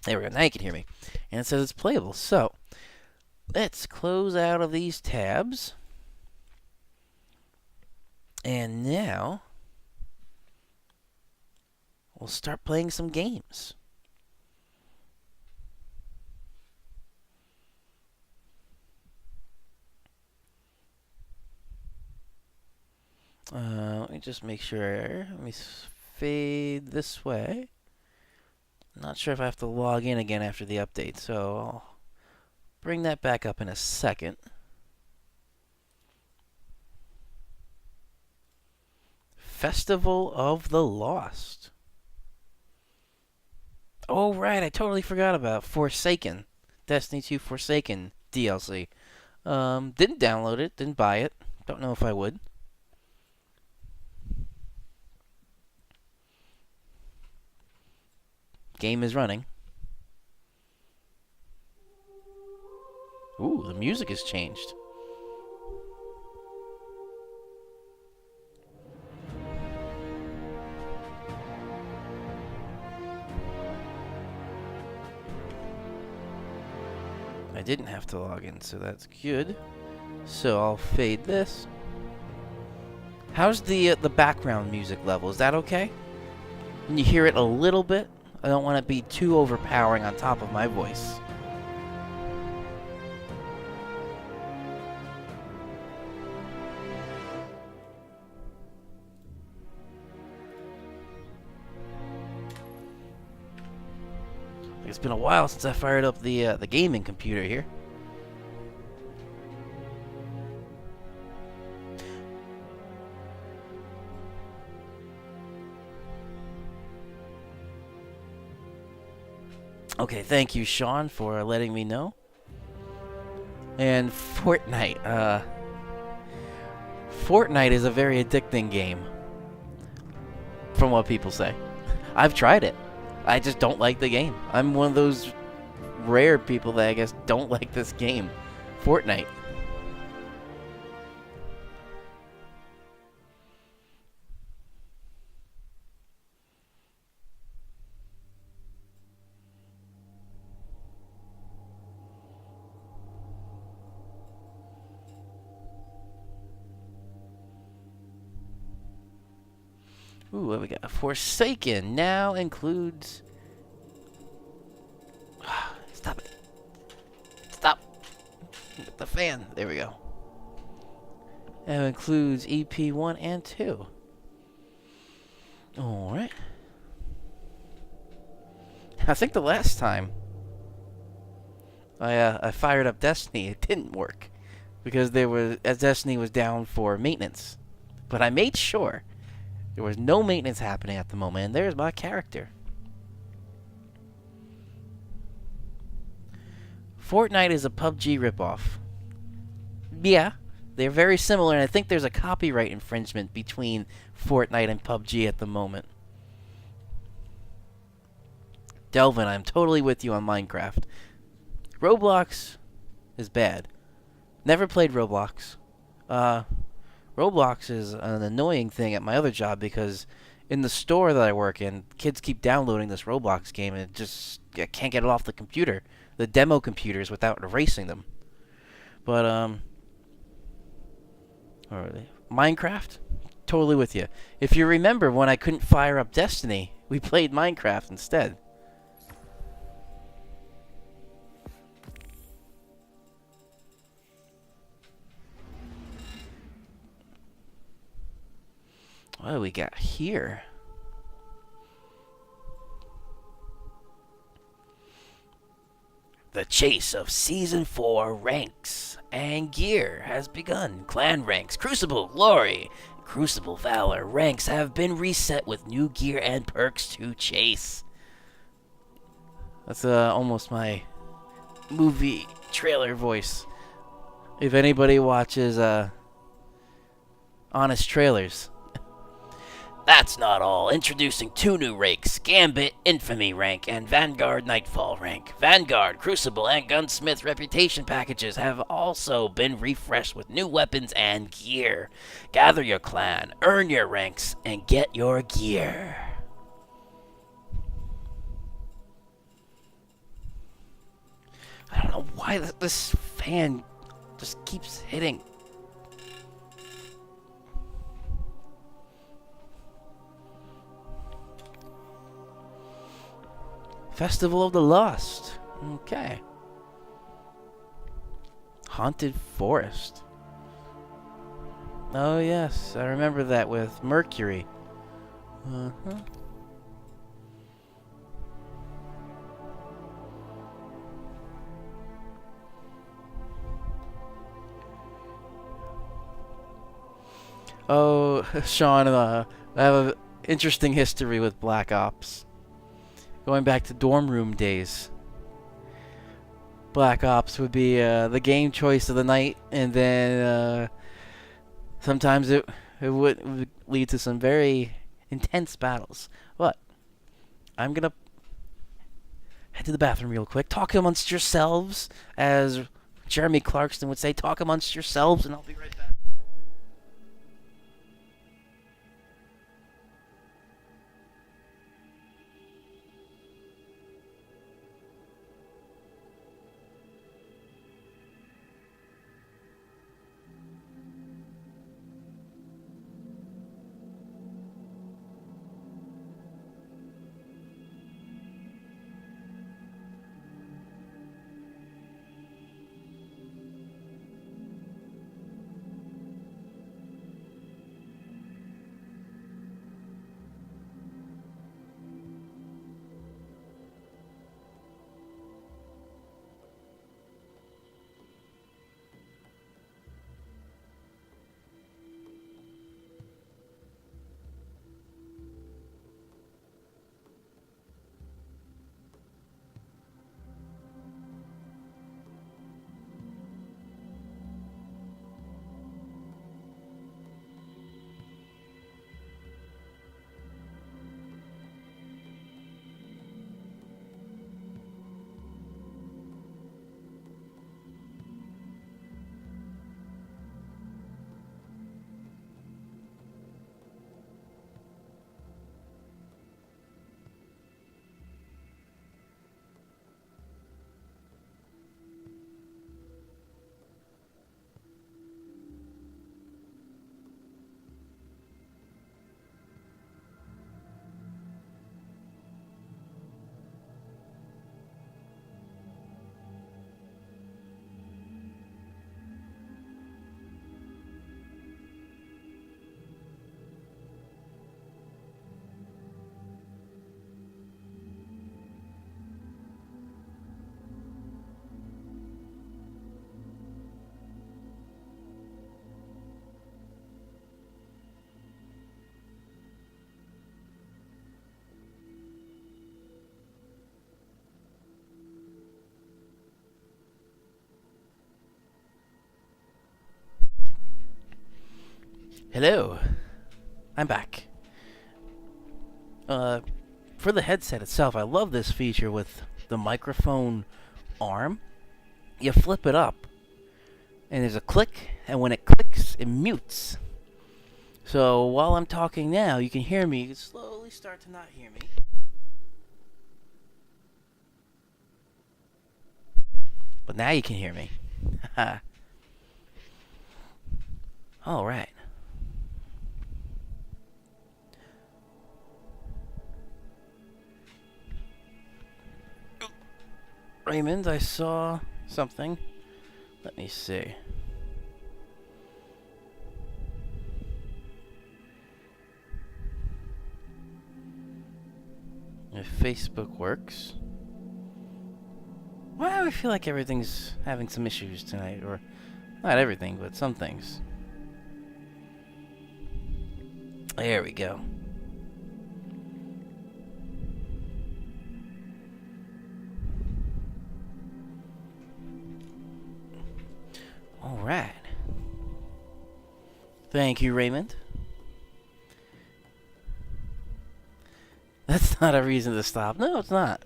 There we go. Now you can hear me, and it says it's playable. So let's close out of these tabs, and now we'll start playing some games. Let me just make sure. Let me fade this way. Not sure if I have to log in again after the update, so I'll bring that back up in a second. Festival of the Lost. Oh, right, I totally forgot about Forsaken. Destiny 2 Forsaken DLC. Didn't download it, didn't buy it. Don't know if I would. Game is running. Ooh, the music has changed. I didn't have to log in, so that's good. So I'll fade this. How's the background music level? Is that okay? Can you hear it a little bit? I don't want it to be too overpowering on top of my voice. It's been a while since I fired up the gaming computer here. Okay, thank you, Sean, for letting me know. And Fortnite. Fortnite is a very addicting game, from what people say. I've tried it. I just don't like the game. I'm one of those rare people that I guess don't like this game. Fortnite. Ooh, what we got? Forsaken now includes... Stop it. Stop. Get the fan. There we go. Now includes EP 1 and 2. Alright. I think the last time I fired up Destiny, it didn't work. Because Destiny was down for maintenance. But I made sure there was no maintenance happening at the moment, and there's my character. Fortnite is a PUBG ripoff. Yeah, they're very similar, and I think there's a copyright infringement between Fortnite and PUBG at the moment. Delvin, I'm totally with you on Minecraft. Roblox is bad. Never played Roblox. Roblox is an annoying thing at my other job because in the store that I work in, kids keep downloading this Roblox game and I can't get it off the computer, the demo computers, without erasing them. But, Minecraft? Totally with you. If you remember when I couldn't fire up Destiny, we played Minecraft instead. What do we got here? The chase of Season 4 ranks and gear has begun. Clan ranks, Crucible, Glory, Crucible, Valor ranks have been reset with new gear and perks to chase. That's almost my movie trailer voice. If anybody watches Honest Trailers. That's not all. Introducing 2 new ranks, Gambit Infamy rank and Vanguard Nightfall rank. Vanguard, Crucible, and Gunsmith reputation packages have also been refreshed with new weapons and gear. Gather your clan, earn your ranks, and get your gear. I don't know why this fan just keeps hitting. Festival of the Lost. Okay. Haunted Forest. Oh yes, I remember that with Mercury. Oh, Sean, I have an interesting history with Black Ops. Going back to dorm room days. Black Ops would be the game choice of the night, and then sometimes it would lead to some very intense battles. But I'm gonna head to the bathroom real quick. Talk amongst yourselves, as Jeremy Clarkson would say. Talk amongst yourselves, and I'll be right back. Hello, I'm back. Uh, for the headset itself, I love this feature with the microphone arm. You flip it up, and there's a click, and when it clicks, it mutes. So while I'm talking now, you can hear me. You slowly start to not hear me. But now you can hear me. All right. Raymond, I saw something. Let me see. If Facebook works. Well, I feel like everything's having some issues tonight, or not everything, but some things. There we go. All right. Thank you, Raymond. That's not a reason to stop. No, it's not.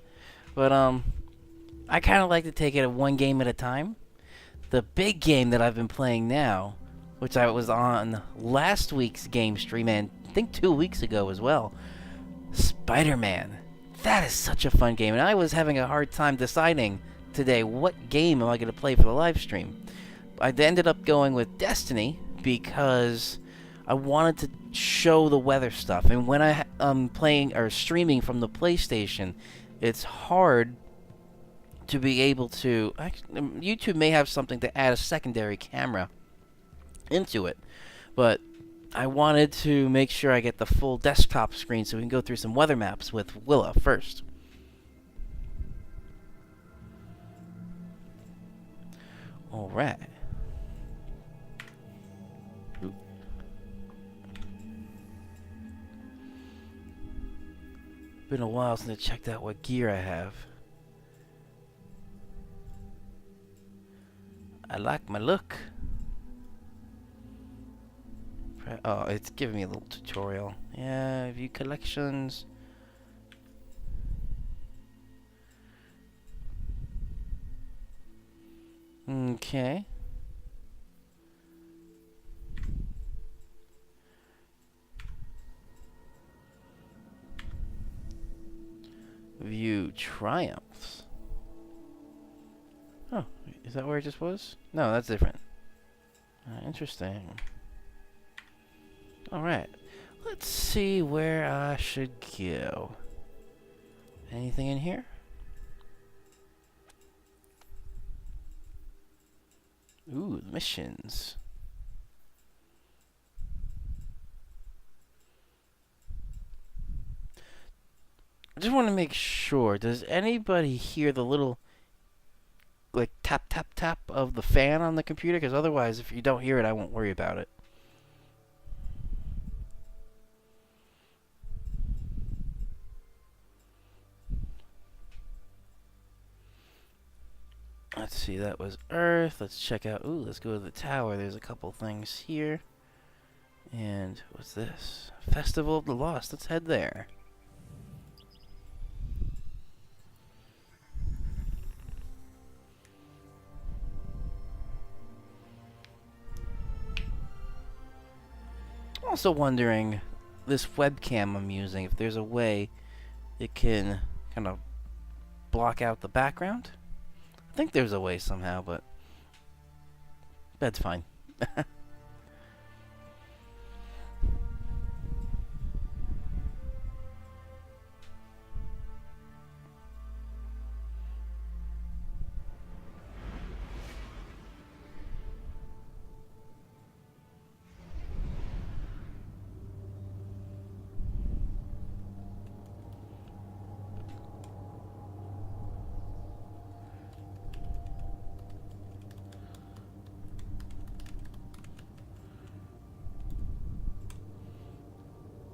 But I kind of like to take it one game at a time. The big game that I've been playing now, which I was on last week's game stream and I think 2 weeks ago as well, Spider-Man. That is such a fun game, and I was having a hard time deciding today what game am I going to play for the live stream. I ended up going with Destiny because I wanted to show the weather stuff, and when I'm playing or streaming from the PlayStation, it's hard to be able to. YouTube may have something to add a secondary camera into it, but I wanted to make sure I get the full desktop screen so we can go through some weather maps with Willa first. Alright. Been a while since I checked out what gear I have. I like my look. Oh, it's giving me a little tutorial. Yeah, view collections. Okay. View triumphs. Oh, is that where it just was? No, that's different. Interesting. Alright. Let's see where I should go. Anything in here? Ooh, missions. I just want to make sure. Does anybody hear the little, like, tap, tap, tap of the fan on the computer? Because otherwise, if you don't hear it, I won't worry about it. Let's see, that was Earth. Let's check out. Ooh, let's go to the tower. There's a couple things here. And what's this? Festival of the Lost. Let's head there. Also wondering, this webcam I'm using, if there's a way it can kind of block out the background. I think there's a way somehow, but that's fine.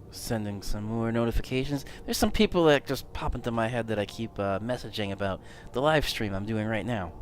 Sending some more notifications. There's some people that just pop into my head that I keep messaging about the live stream I'm doing right now.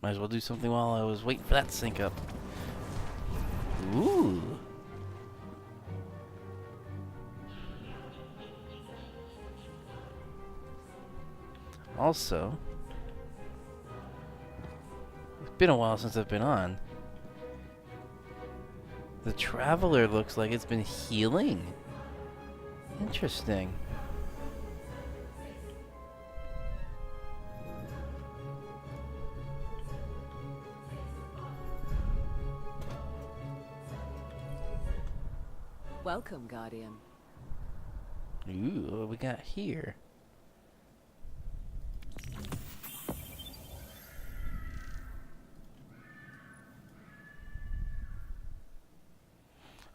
Might as well do something while I was waiting for that to sync up. Ooh. Also, it's been a while since I've been on. The Traveler looks like it's been healing. Interesting. Welcome, Guardian. Ooh, what we got here?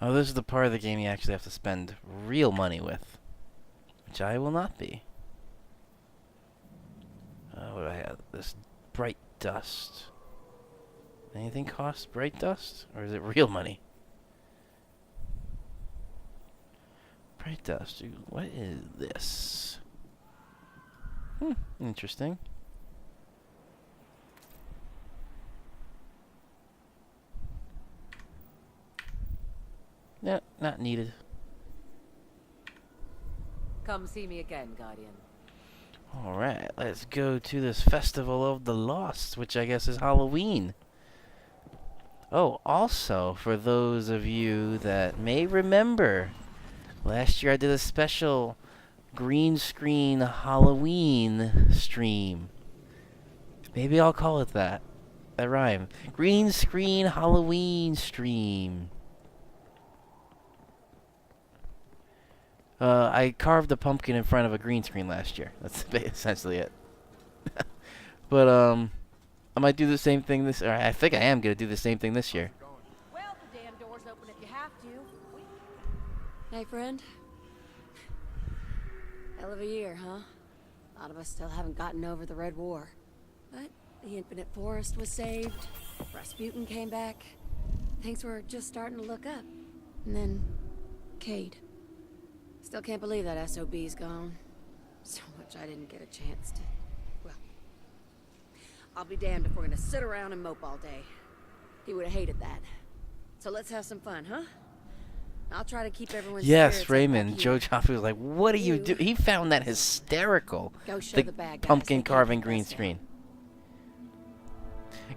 Oh, this is the part of the game you actually have to spend real money with. Which I will not be. What do I have? This bright dust. Anything costs bright dust? Or is it real money? Bright dust. What is this? Interesting. No, not needed. Come see me again, Guardian. Alright, let's go to this Festival of the Lost, which I guess is Halloween. Oh, also, for those of you that may remember, last year I did a special green screen Halloween stream. Maybe I'll call it that. That rhyme. Green screen Halloween stream. I carved a pumpkin in front of a green screen last year. That's essentially it. But I might do the same thing this. Or I think I am gonna do the same thing this year. Well, the damn door's open if you have to. Hey, friend. Hell of a year, huh? A lot of us still haven't gotten over the Red War. But the Infinite Forest was saved. Rasputin came back. Things were just starting to look up. And then, Cade. Still can't believe that SOB's gone. So much I didn't get a chance to... Well, I'll be damned if we're gonna sit around and mope all day. He would have hated that. So let's have some fun, huh? I'll try to keep everyone's Yes, spirits up Raymond. back Joe here. Joffrey was like, "What are you do?" He found that hysterical. Go show The the bad guys pumpkin they can't carving keep green us down. screen.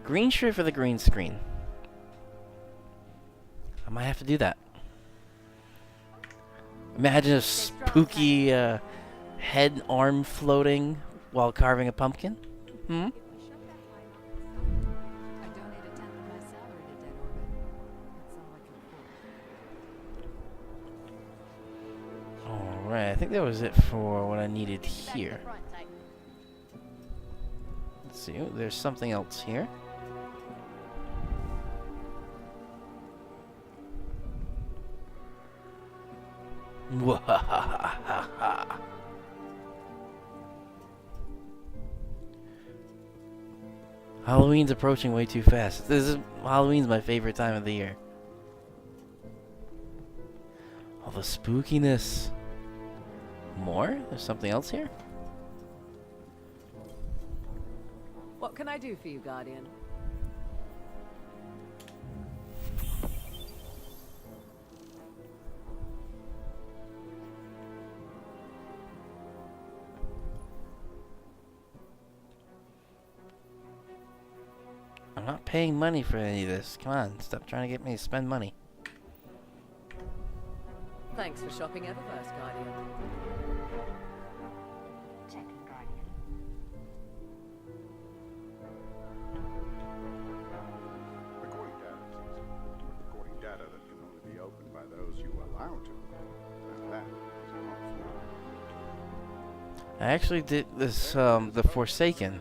Green shirt for the green screen. I might have to do that. Imagine a spooky head and arm floating while carving a pumpkin. Hmm? Alright, I think that was it for what I needed here. Let's see, oh, there's something else here. Mwahahaha. Halloween's approaching way too fast. Halloween's my favorite time of the year. All the spookiness. More? There's something else here? What can I do for you, Guardian? I'm not paying money for any of this. Come on, stop trying to get me to spend money. Thanks for shopping Eververse, Guardian. Checking Guardian. Recording data, recording data that can only be opened by those you allow to. And that is a I actually did this, the Forsaken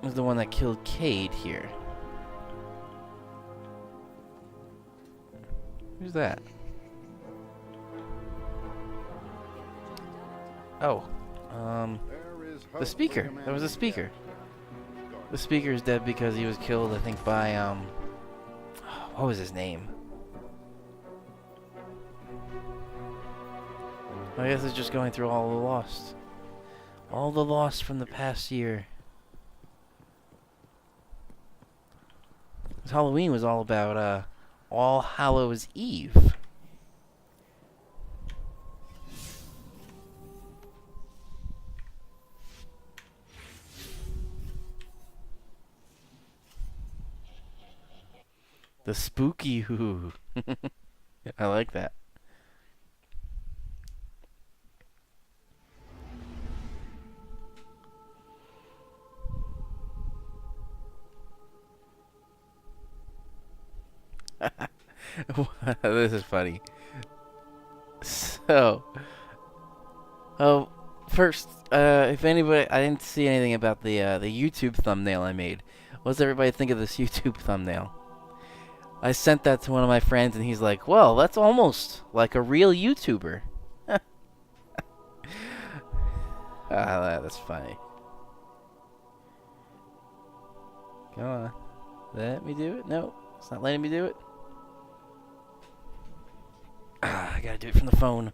was the one that killed Cade here. Who's that? Oh, the speaker. That was the speaker. The speaker is dead because he was killed, I think, by, what was his name? I guess it's just going through all the lost. All the lost from the past year. 'Cause Halloween was all about, All Hallows Eve. The spooky hoo. I like that. This is funny. So, first, if anybody, I didn't see anything about the YouTube thumbnail I made. What does everybody think of this YouTube thumbnail? I sent that to one of my friends, and he's like, "Well, that's almost like a real YouTuber." That's funny. Come on, let me do it. No, it's not letting me do it. I gotta do it from the phone.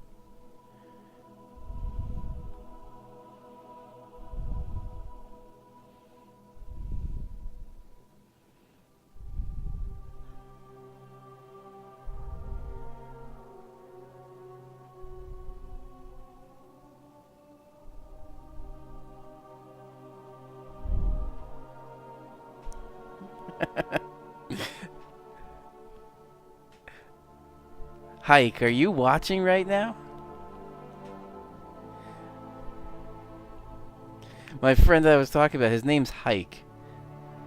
Hike, are you watching right now? My friend that I was talking about, his name's Hike.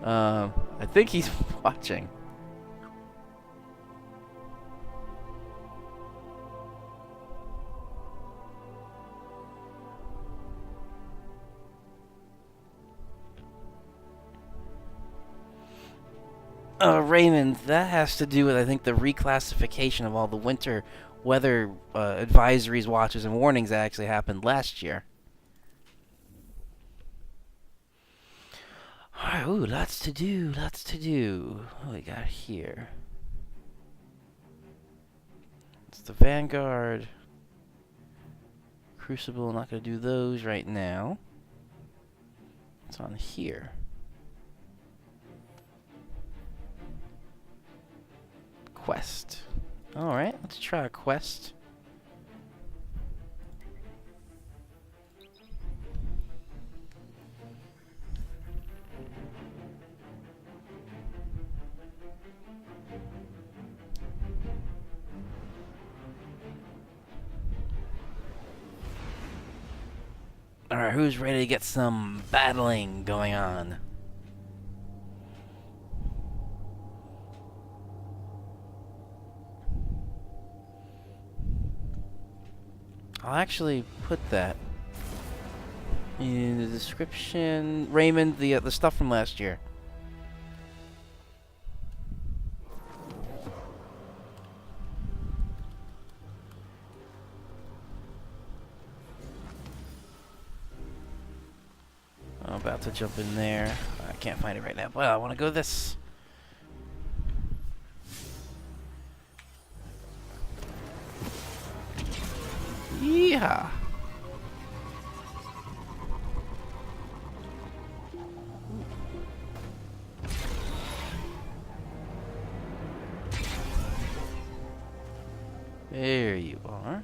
I think he's watching. Raymond, that has to do with, I think, the reclassification of all the winter weather advisories, watches, and warnings that actually happened last year. Alright, ooh, lots to do, lots to do. What do we got here? It's the Vanguard. Crucible, not going to do those right now. What's on here? Quest. Alright, let's try a quest. Alright, who's ready to get some battling going on? I'll actually put that in the description. Raymond, the stuff from last year. I'm about to jump in there. I can't find it right now, but I want to go this. Yeehaw! There you are.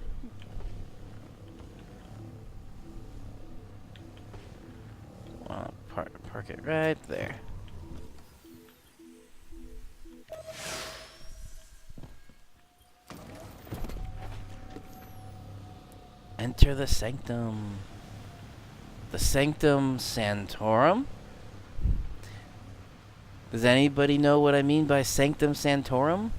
Well, park it right there. Enter the Sanctum. The Sanctum Santorum? Does anybody know what I mean by Sanctum Santorum?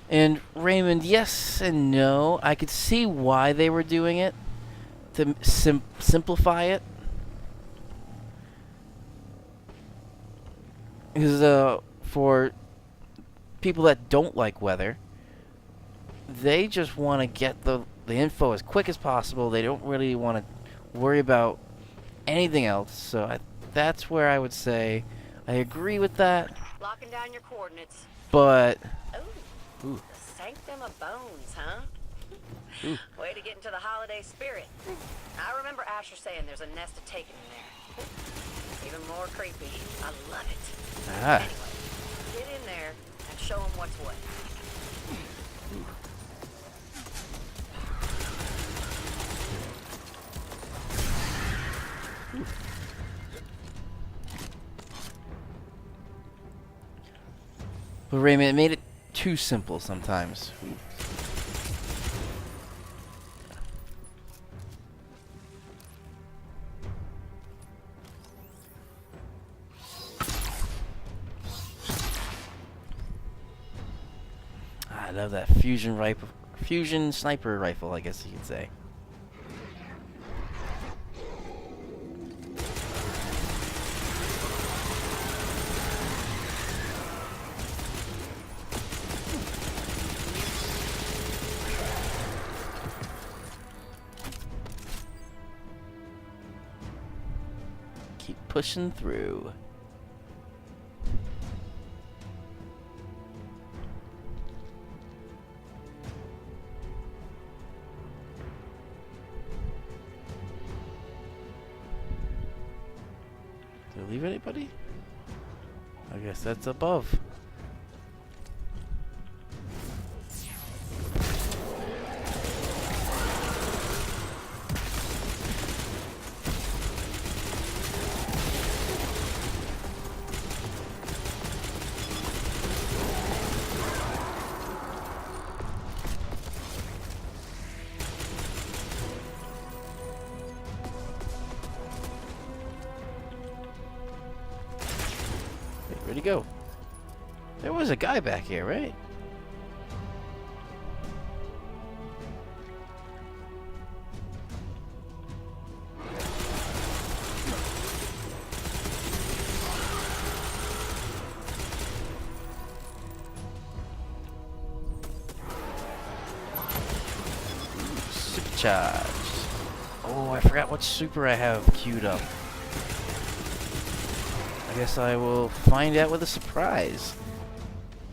And Raymond, yes and no. I could see why they were doing it. To simplify it. Because for people that don't like weather, they just want to get the info as quick as possible. They don't really want to worry about anything else. So that's where I would say I agree with that. Locking down your coordinates. But Ooh. The Sanctum of Bones, huh? Ooh. Way to get into the holiday spirit. I remember Asher saying there's a nest of taken in there. It's even more creepy. I love it. Ah. Anyway, get in there and show them what's what. But Raymond, it made it too simple sometimes. I love that fusion sniper rifle, I guess you could say. Keep pushing through. Did I leave anybody? I guess that's above. Where'd he go? There was a guy back here, right? Supercharged. Oh, I forgot what super I have queued up. I guess I will find out with a surprise.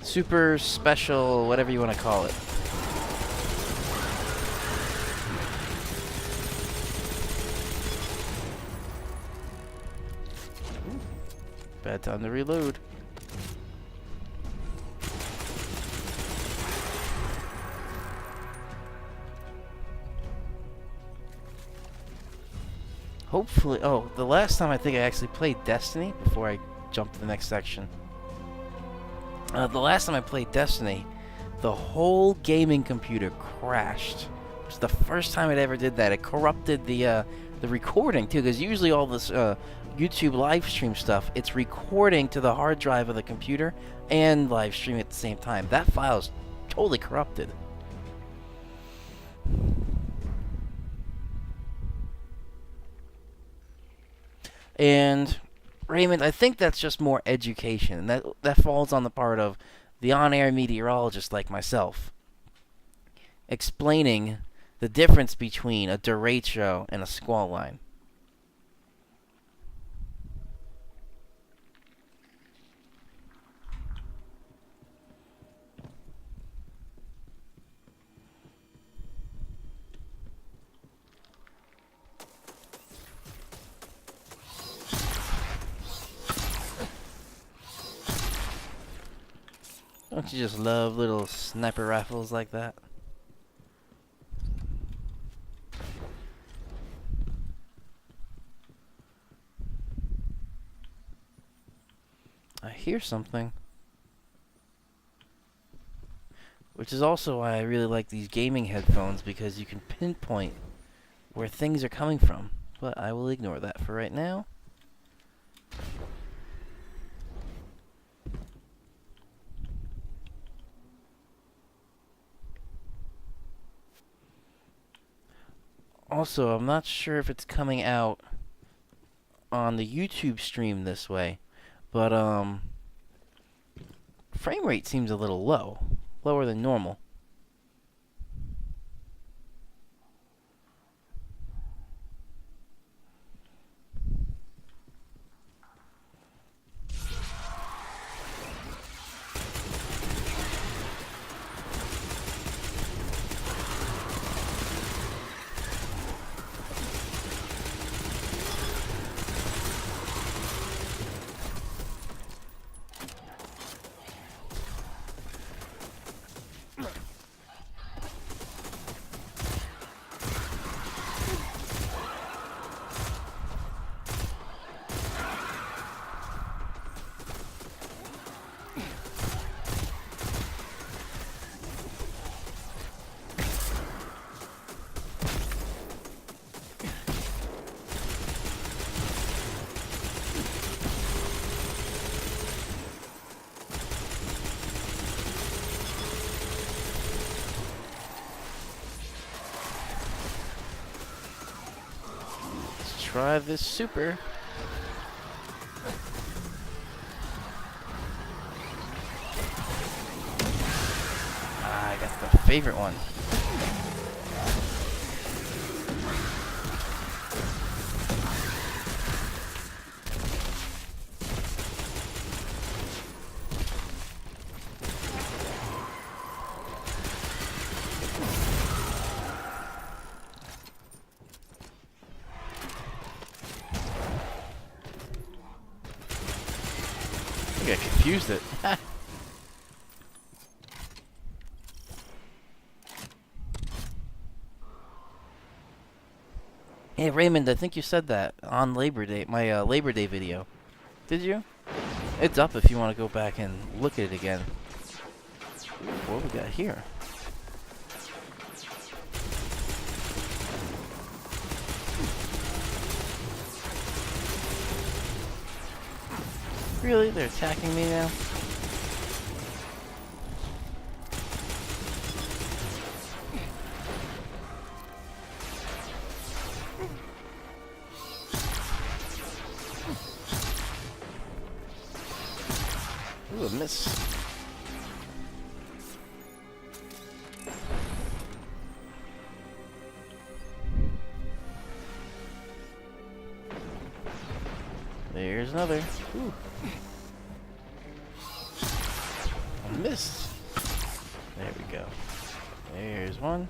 Super special, whatever you want to call it. Bad time to reload. Hopefully, oh, the last time I think I actually played Destiny before I jumped to the next section. The last time I played Destiny, the whole gaming computer crashed. It was the first time it ever did that. It corrupted the recording too, because usually all this YouTube live stream stuff, it's recording to the hard drive of the computer and live streaming at the same time. That file's totally corrupted. And Raymond, I think that's just more education, and that falls on the part of the on-air meteorologist like myself, explaining the difference between a derecho and a squall line. Don't you just love little sniper rifles like that? I hear something. Which is also why I really like these gaming headphones, because you can pinpoint where things are coming from. But I will ignore that for right now. Also, I'm not sure if it's coming out on the YouTube stream this way, but frame rate seems a little low, lower than normal. Try this super. Ah, I got the favorite one. I confused it. Hey Raymond, I think you said that on Labor Day, my Labor Day video. Did you? It's up if you want to go back and look at it again. Ooh, what we got here? Really? They're attacking me now? Ooh, a miss. Here's another. Ooh. I missed. There we go. There's one.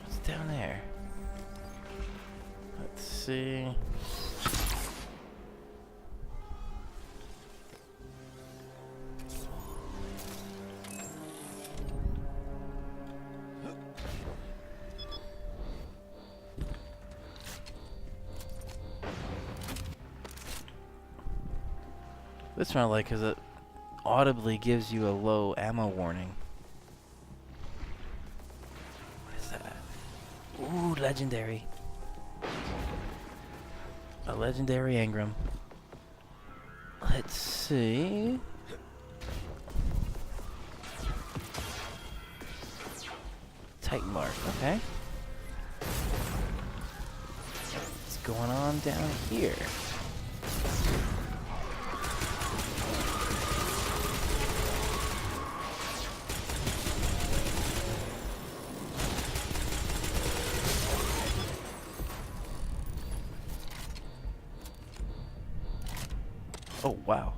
What's down there? Let's see. This one I like because it audibly gives you a low ammo warning. What is that? Ooh, legendary. A legendary engram. Let's see. Titan mark, okay. What's going on down here? Oh, wow.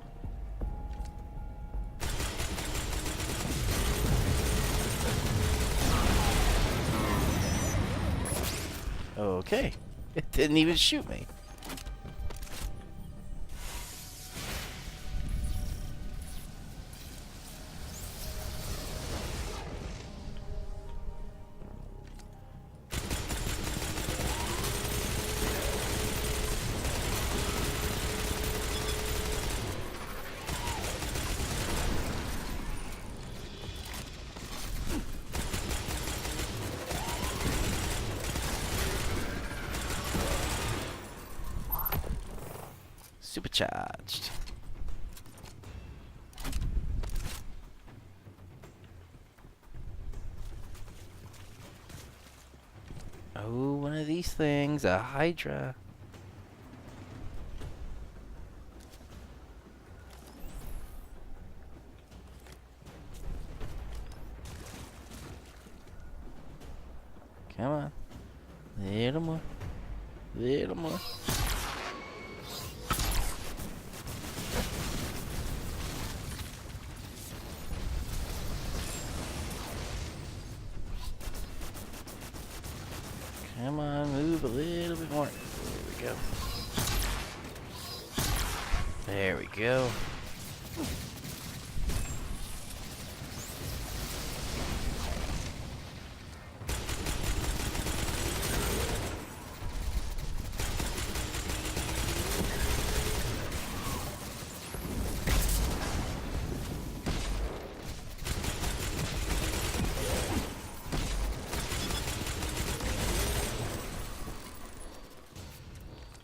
Okay. It didn't even shoot me. Supercharged. Oh, one of these things, a Hydra. Come on. Little more. Little more. Come on, move a little bit more. There we go. There we go.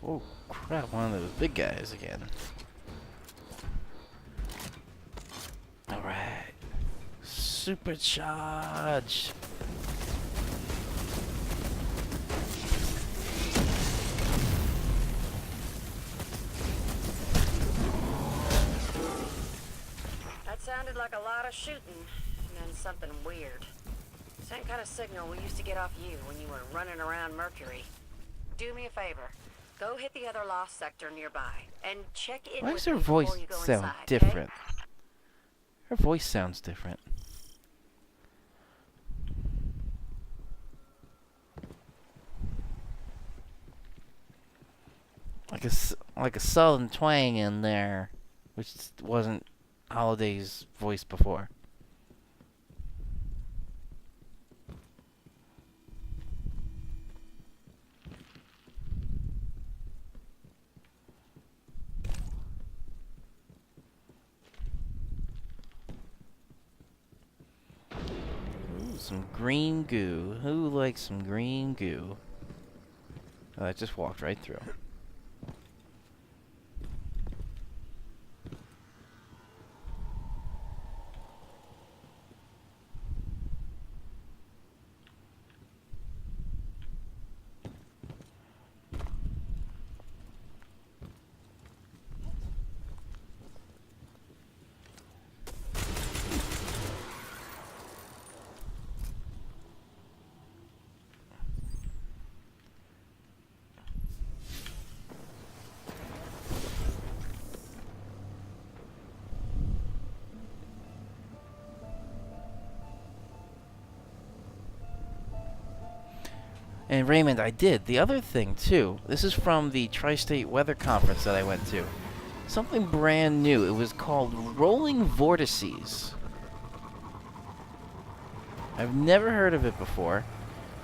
Oh crap, one of those big guys again. Alright. Supercharge. That sounded like a lot of shooting, and then something weird. Same kind of signal we used to get off you when you were running around Mercury. Do me a favor. Go hit the other lost sector nearby, and check in Why with does her me voice before you go sound inside, different? Okay? Her voice sounds different. Like a southern twang in there, which wasn't Holiday's voice before. Ooh, some green goo. Who likes some green goo? Oh, I just walked right through. And Raymond, I did. The other thing, too, this is from the Tri-State Weather Conference that I went to. Something brand new. It was called Rolling Vortices. I've never heard of it before.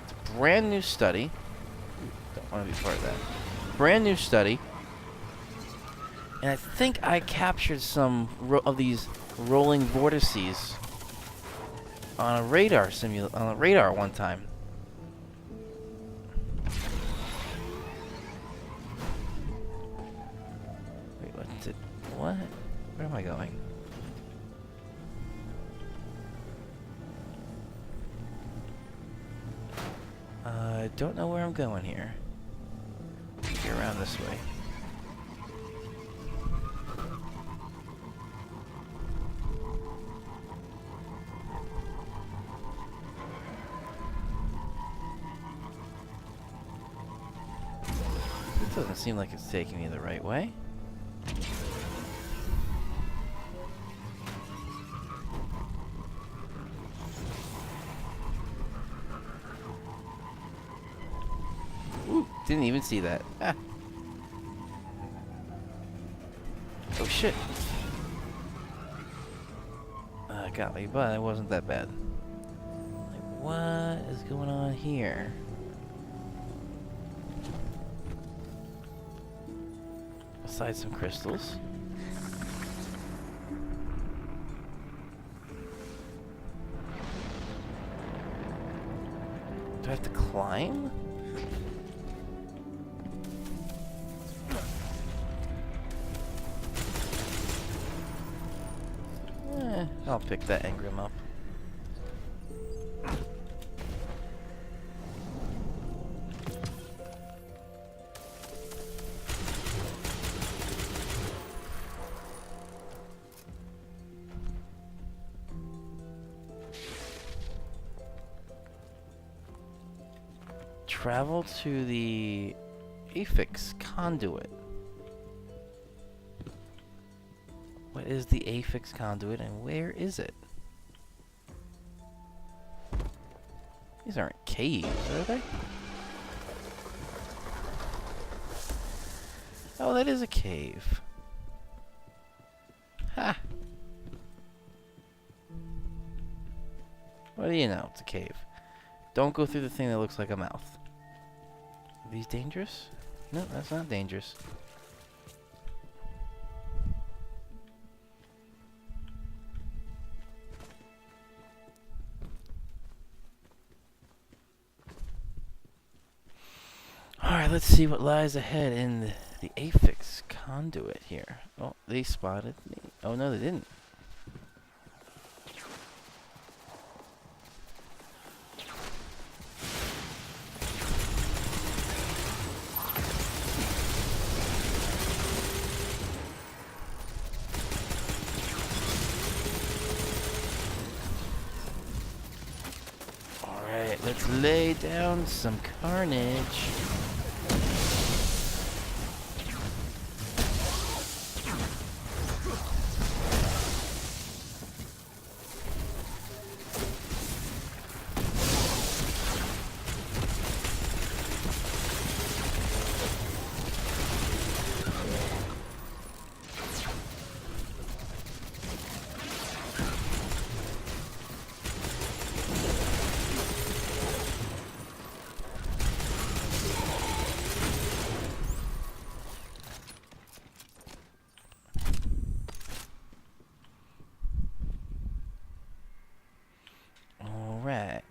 It's a brand new study. Don't want to be part of that. Brand new study. And I think I captured some of these rolling vortices on a radar one time. Wait, what? Where am I going? I don't know where I'm going here. Get around this way. It doesn't seem like it's taking me the right way. Ooh, didn't even see that. Ah. Oh shit. Got me, but it wasn't that bad. Like, what is going on here? Besides some crystals. Do I have to climb? I'll pick that engram up. Travel to the affix conduit. What is the affix conduit and where is it? These aren't caves, are they? Oh, that is a cave. Ha! What do you know? It's a cave. Don't go through the thing that looks like a mouth. Are these dangerous? No, that's not dangerous. Alright, let's see what lies ahead in the affix conduit here. Oh, they spotted me. Oh, no, they didn't. Alright, let's lay down some carnage. Alright.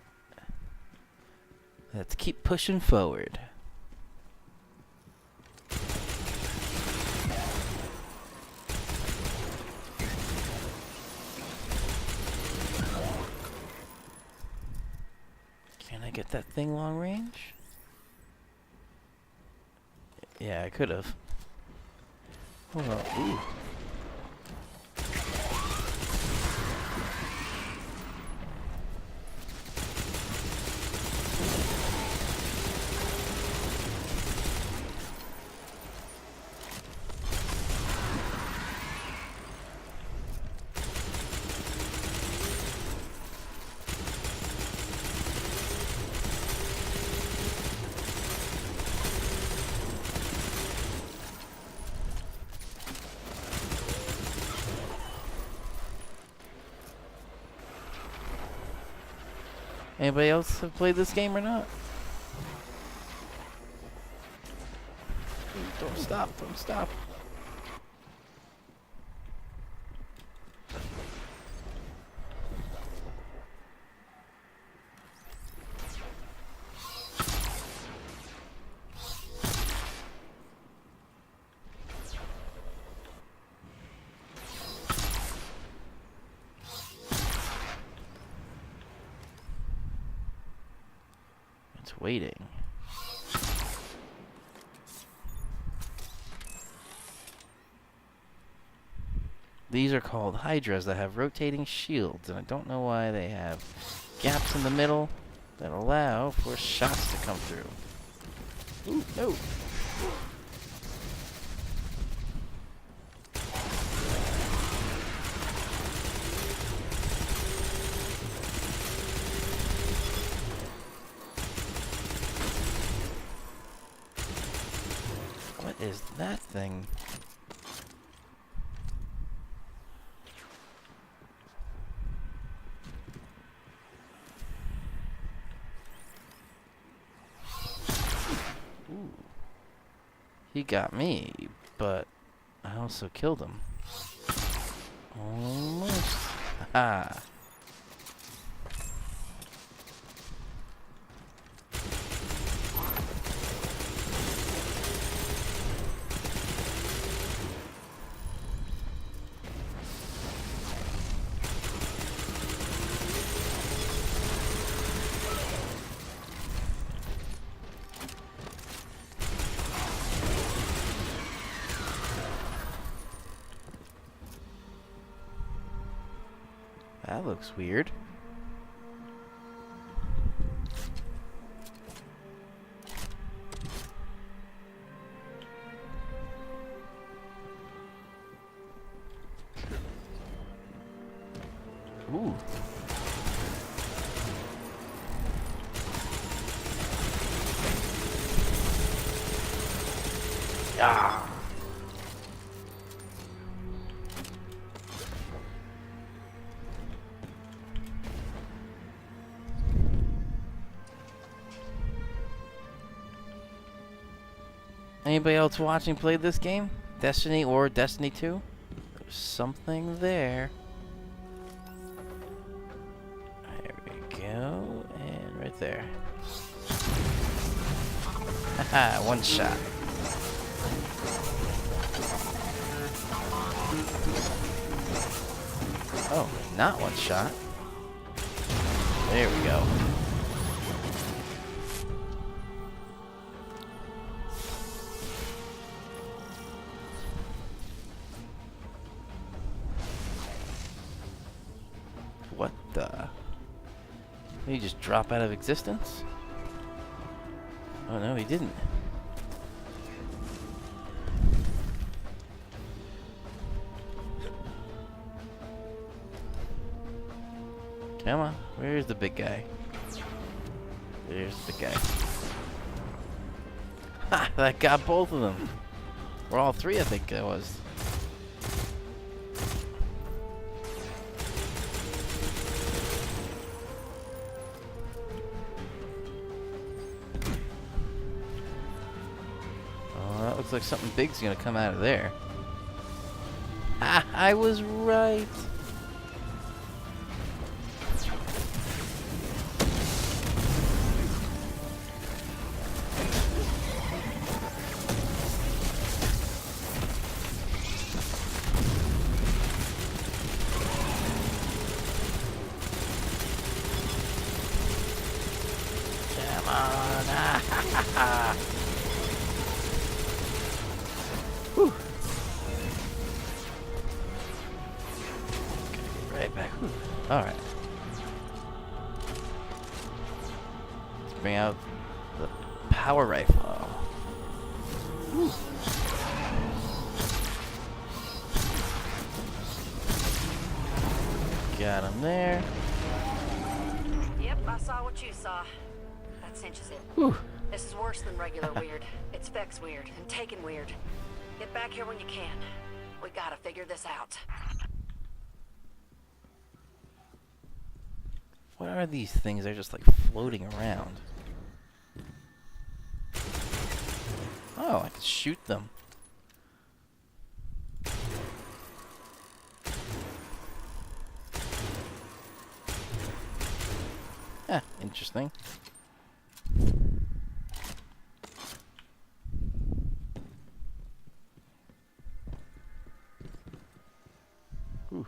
Let's keep pushing forward. Can I get that thing long range? Yeah, I could have. Hold on. Ooh. Anybody else have played this game or not? Don't stop, don't stop. It's waiting. These are called hydras that have rotating shields, and I don't know why they have gaps in the middle that allow for shots to come through. Ooh, no. What is that thing? Ooh. He got me, but I also killed him. Almost. Aha. That looks weird. Ooh. Ah. Anybody else watching played this game? Destiny or Destiny 2? There's something there. There we go. And right there. Haha, one shot. Oh, not one shot. There we go. What the? Did he just drop out of existence? Oh no, he didn't. Come on, where's the big guy? There's the big guy. Ha! That got both of them. Or all three, I think it was. Oh, that looks like something big's gonna come out of there. Ah, I was right. Come on. Ah, ha, ha, ha. Whew. Right back. Whew. All right. Let's bring out the power rifle. Whew. Got him there. Yep, I saw what you saw. That cinches it. Whew. This is worse than regular weird. It's Vex weird and Taken weird. Get back here when you can. We gotta figure this out. What are these things? They're just like floating around. Oh, I can shoot them. Ah, interesting. Ooh.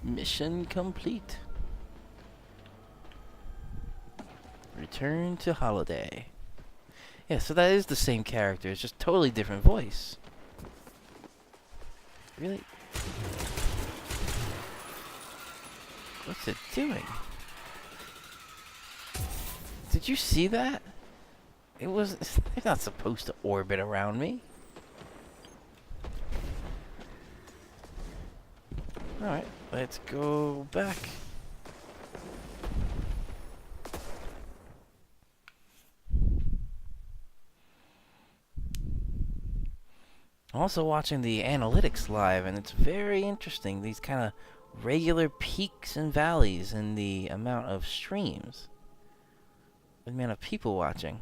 Mission complete. Return to Holiday. Yeah, so that is the same character. It's just totally different voice. Really? What's it doing? Did you see that? It was. They're not supposed to orbit around me. Alright, let's go back. I'm also watching the analytics live, and it's very interesting. These kind of regular peaks and valleys in the amount of streams, the amount of people watching.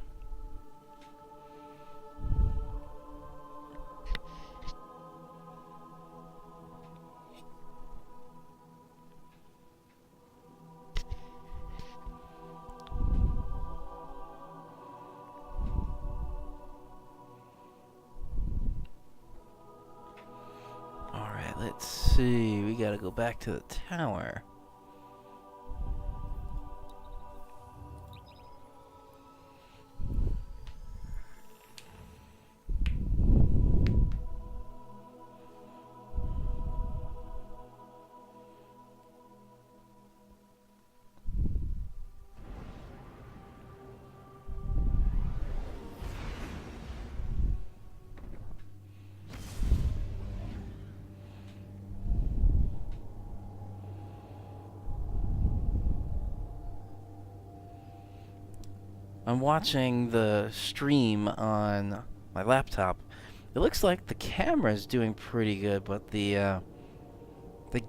Alright, let's see. We gotta go back to the tower. I'm watching the stream on my laptop. It looks like the camera's doing pretty good, but the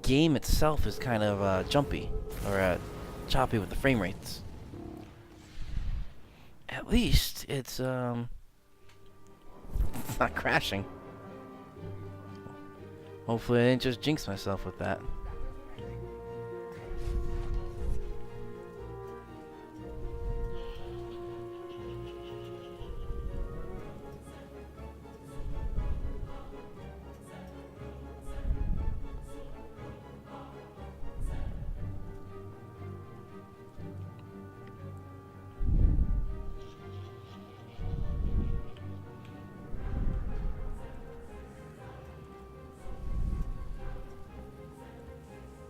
game itself is kind of jumpy or choppy with the frame rates. At least it's not crashing. Hopefully I didn't just jinx myself with that.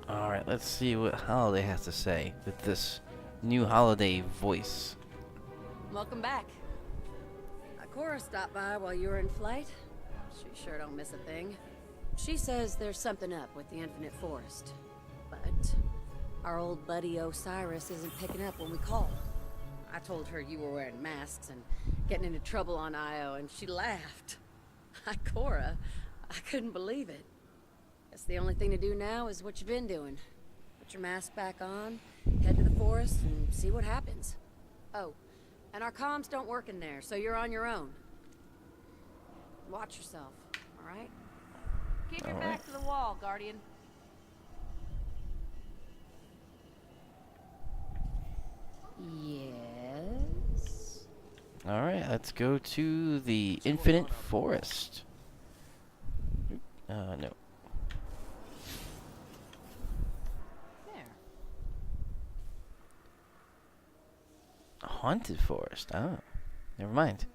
Alright, let's see what Holiday has to say with this new Holiday voice. Welcome back. Cora stopped by while you were in flight. She sure don't miss a thing. She says there's something up with the Infinite Forest. But our old buddy Osiris isn't picking up when we call. I told her you were wearing masks and getting into trouble on Io, and she laughed. Cora, I couldn't believe it. Guess the only thing to do now is what you've been doing. Put your mask back on, head to the forest, and see what happens. Oh, and our comms don't work in there, so you're on your own. Watch yourself, alright? Keep your back to the wall, Guardian. Yes? Alright, let's go to the Infinite Forest. No. There. Haunted Forest. Oh, never mind.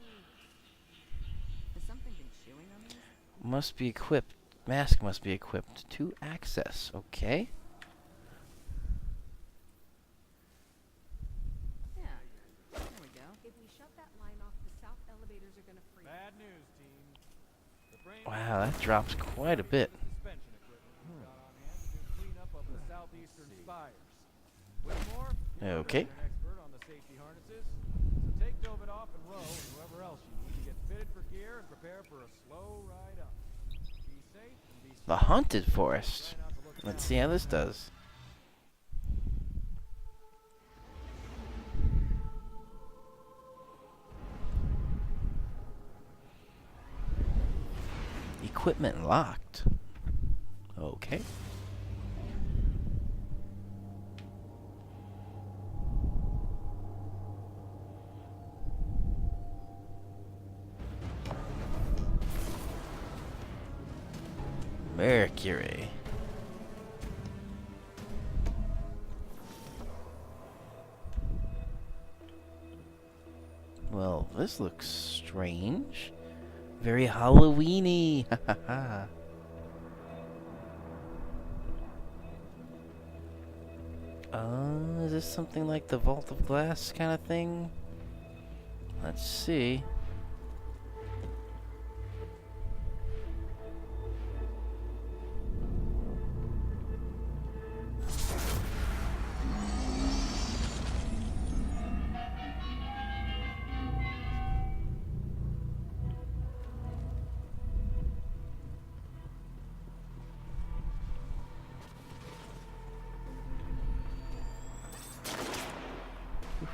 Has something been chewing on this? Must be equipped. Mask must be equipped to access. Okay. Yeah. There we go. If we shut that line off, the south elevators are gonna freeze. Bad news, team. The brain Wow, that drops quite a bit. suspension equipment. western spires. Whitmore, Okay. you're an expert on the safety harnesses. So take Davidoff and Rowe and whoever else you need to get fitted for gear and prepare for a slow ride up. Be safe and be The smart. haunted forest. Try not to look Let's down. see how this does. Equipment locked. Okay. Mercury. Well, this looks strange. Very Halloweeny. Ha ha ha. Is this something like the Vault of Glass kind of thing? Let's see.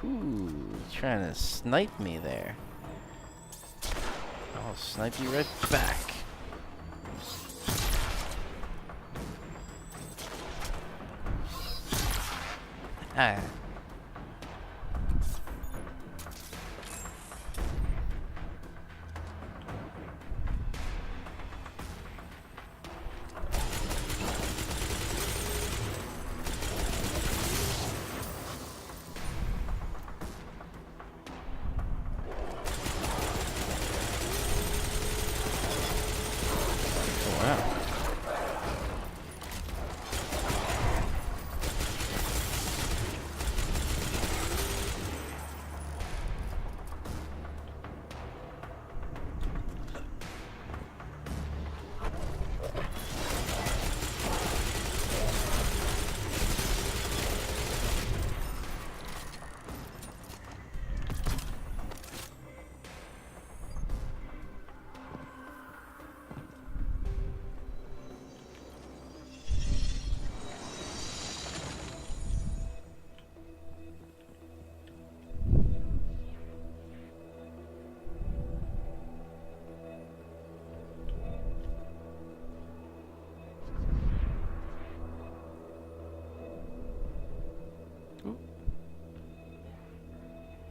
Ooh, trying to snipe me there. I'll snipe you right back. Ah. Wow.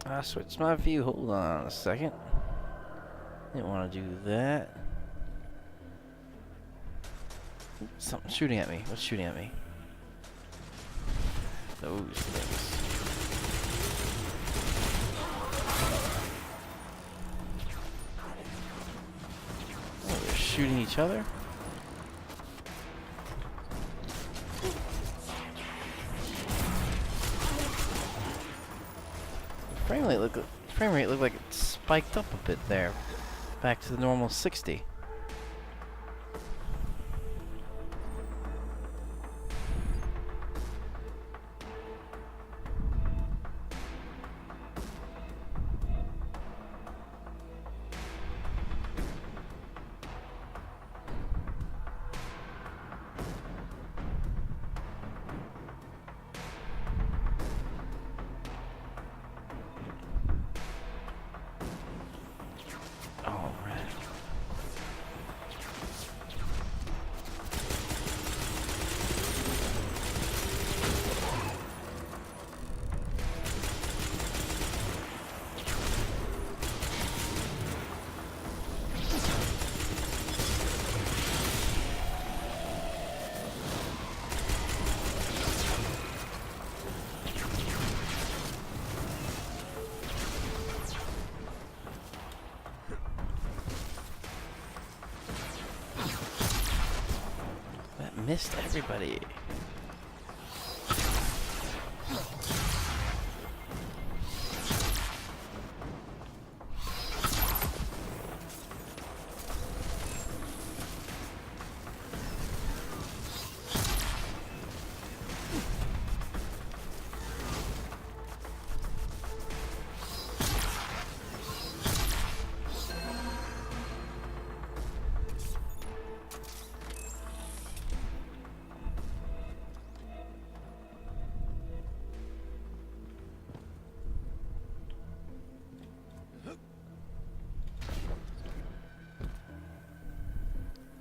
I switched my view. Hold on a second. Didn't want to do that. Something's shooting at me. What's shooting at me? Those things. Oh, they're shooting each other? Frame rate looked like it spiked up a bit there, back to the normal 60. All right. That missed everybody.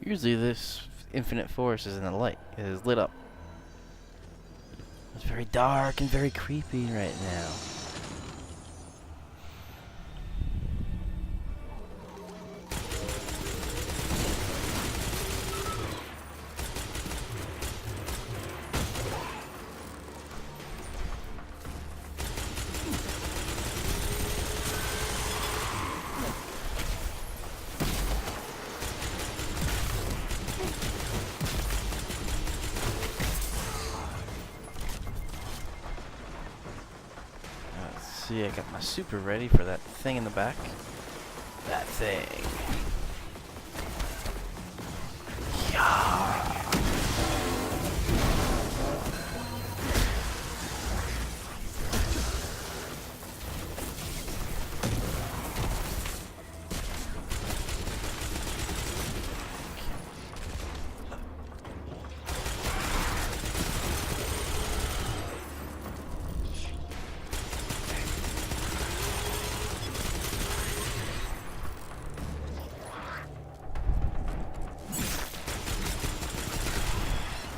Usually this infinite forest is in the light. It is lit up. It's very dark and very creepy right now. See, I got my super ready for that thing in the back. That thing. Yeah.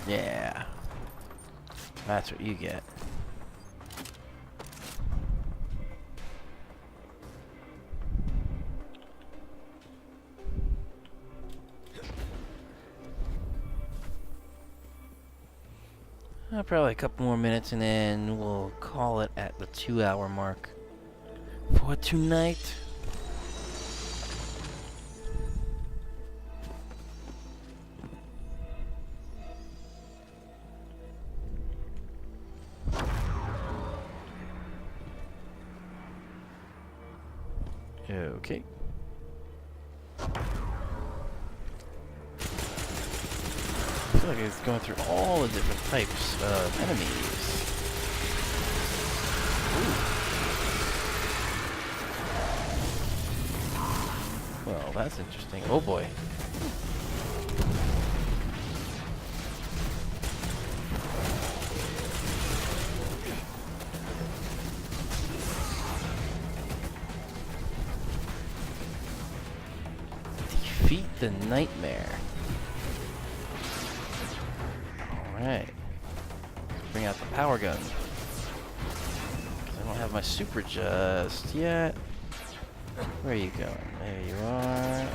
Yeah. That's what you get. Probably a couple more minutes and then we'll call it at the 2-hour mark for tonight. Okay. I feel like it's going through all the different types of enemies. Ooh. Well, that's interesting. Oh boy. Defeat the nightmare. Alright. Bring out the power gun. 'Cause I don't have my super just yet. Where are you going? There you are.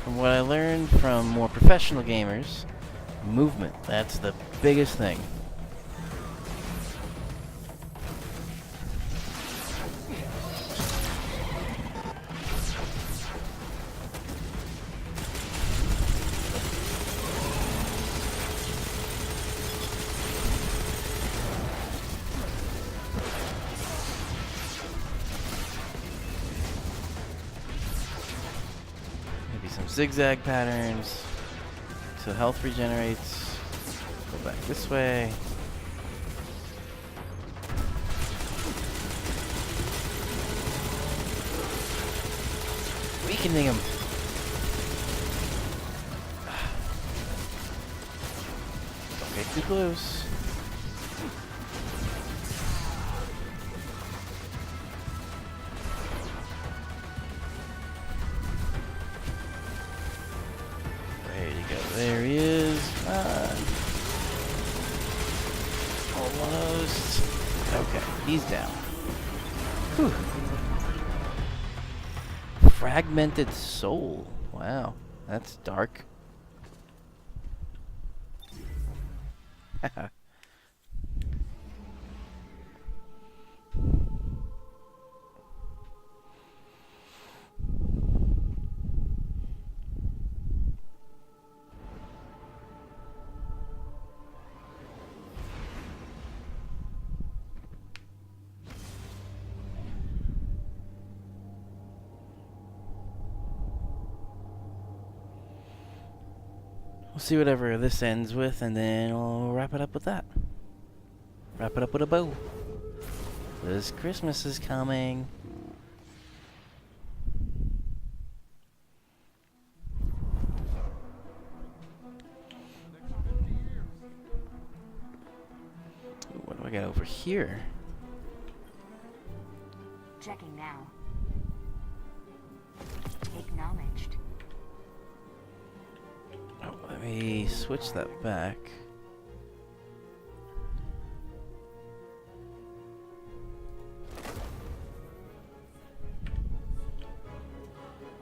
From what I learned from more professional gamers, movement, that's the biggest thing. Some zigzag patterns so health regenerates. Go back this way. Weakening him. Don't get too close. There he is. Almost. Okay, he's down. Whew. Fragmented soul. Wow, that's dark. We'll see whatever this ends with, and then we'll wrap it up with that. Wrap it up with a bow. Because Christmas is coming. we got over here? Checking now. Acknowledged. Oh, let me switch that back.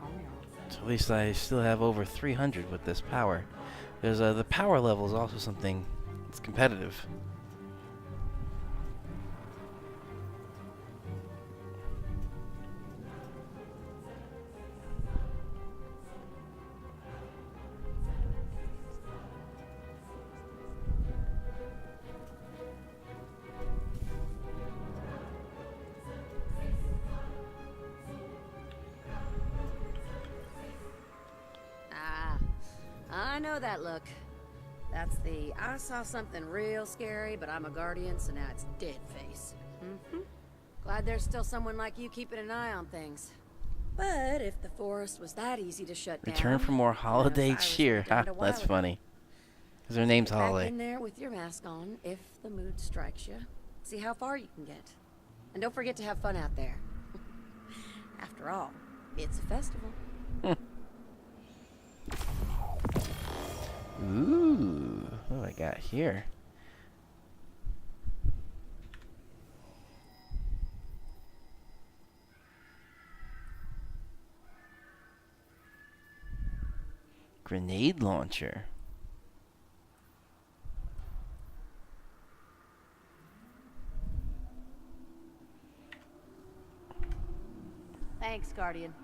Oh no. So at least I still have over 300 with this power. Because the power level is also something that's competitive. Ah, I know that look. That's the I saw something real scary, but I'm a guardian, so now it's dead face. Glad there's still someone like you keeping an eye on things. But if the forest was that easy to shut down, Return for more then holiday Osiris cheer. would've done Ha, it a while that's ago. funny. Because her name's Get back Holiday. in there with your mask on if the mood strikes you. See how far you can get. And don't forget to have fun out there. After all, it's a festival. Ooh, what do I got here? Grenade launcher. Thanks, Guardian.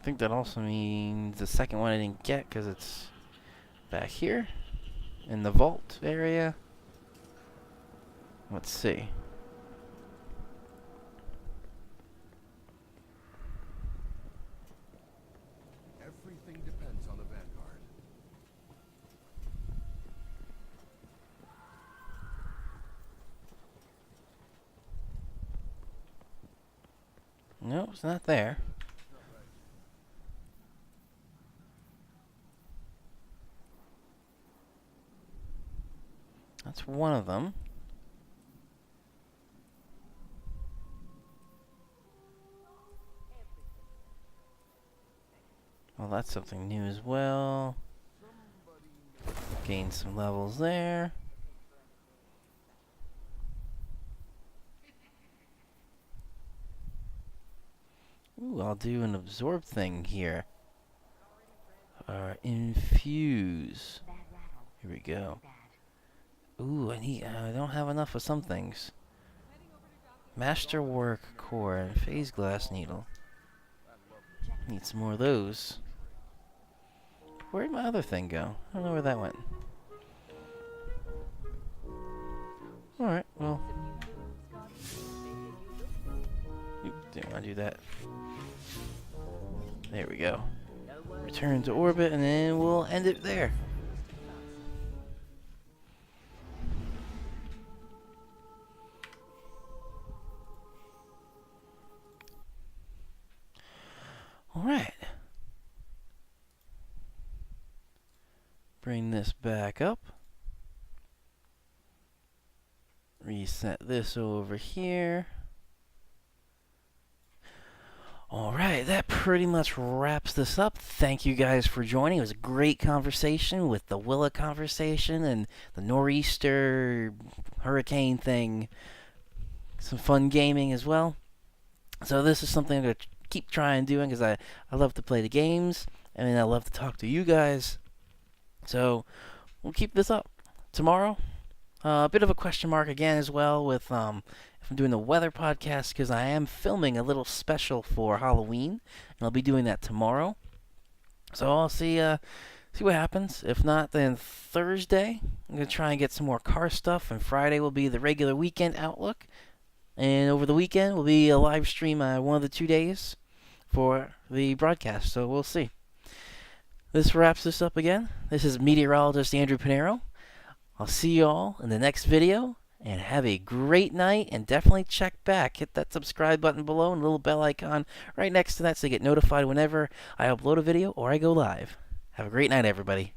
I think that also means the second one I didn't get because it's back here in the vault area. Let's see. Everything depends on the Vanguard. No, it's not there. That's one of them. Well, that's something new as well. Gain some levels there. Ooh, I'll do an absorb thing here. Infuse. Bad rattle. Here we go. Bad. Ooh, I don't have enough of some things. Masterwork core and phase glass needle. Need some more of those. Where'd my other thing go? I don't know where that went. Alright, well. Oop, didn't want to do that. There we go. Return to orbit, and then we'll end it there. Alright. Bring this back up. Reset this over here. Alright, that pretty much wraps this up. Thank you guys for joining. It was a great conversation with the Willa conversation and the nor'easter hurricane thing. Some fun gaming as well. So this is something I'm going to keep trying doing because I love to play the games and I love to talk to you guys. So we'll keep this up. Tomorrow, a bit of a question mark again as well with if I'm doing the weather podcast because I am filming a little special for Halloween and I'll be doing that tomorrow. So I'll see what happens. If not, then Thursday I'm gonna try and get some more car stuff, and Friday will be the regular weekend outlook. And over the weekend will be a live stream one of the 2 days for the broadcast. So we'll see. This wraps this up again. This is meteorologist Andrew Pinero. I'll see you all in the next video, and have a great night, and definitely check back. Hit that subscribe button below and a little bell icon right next to that so you get notified whenever I upload a video or I go live. Have a great night, everybody.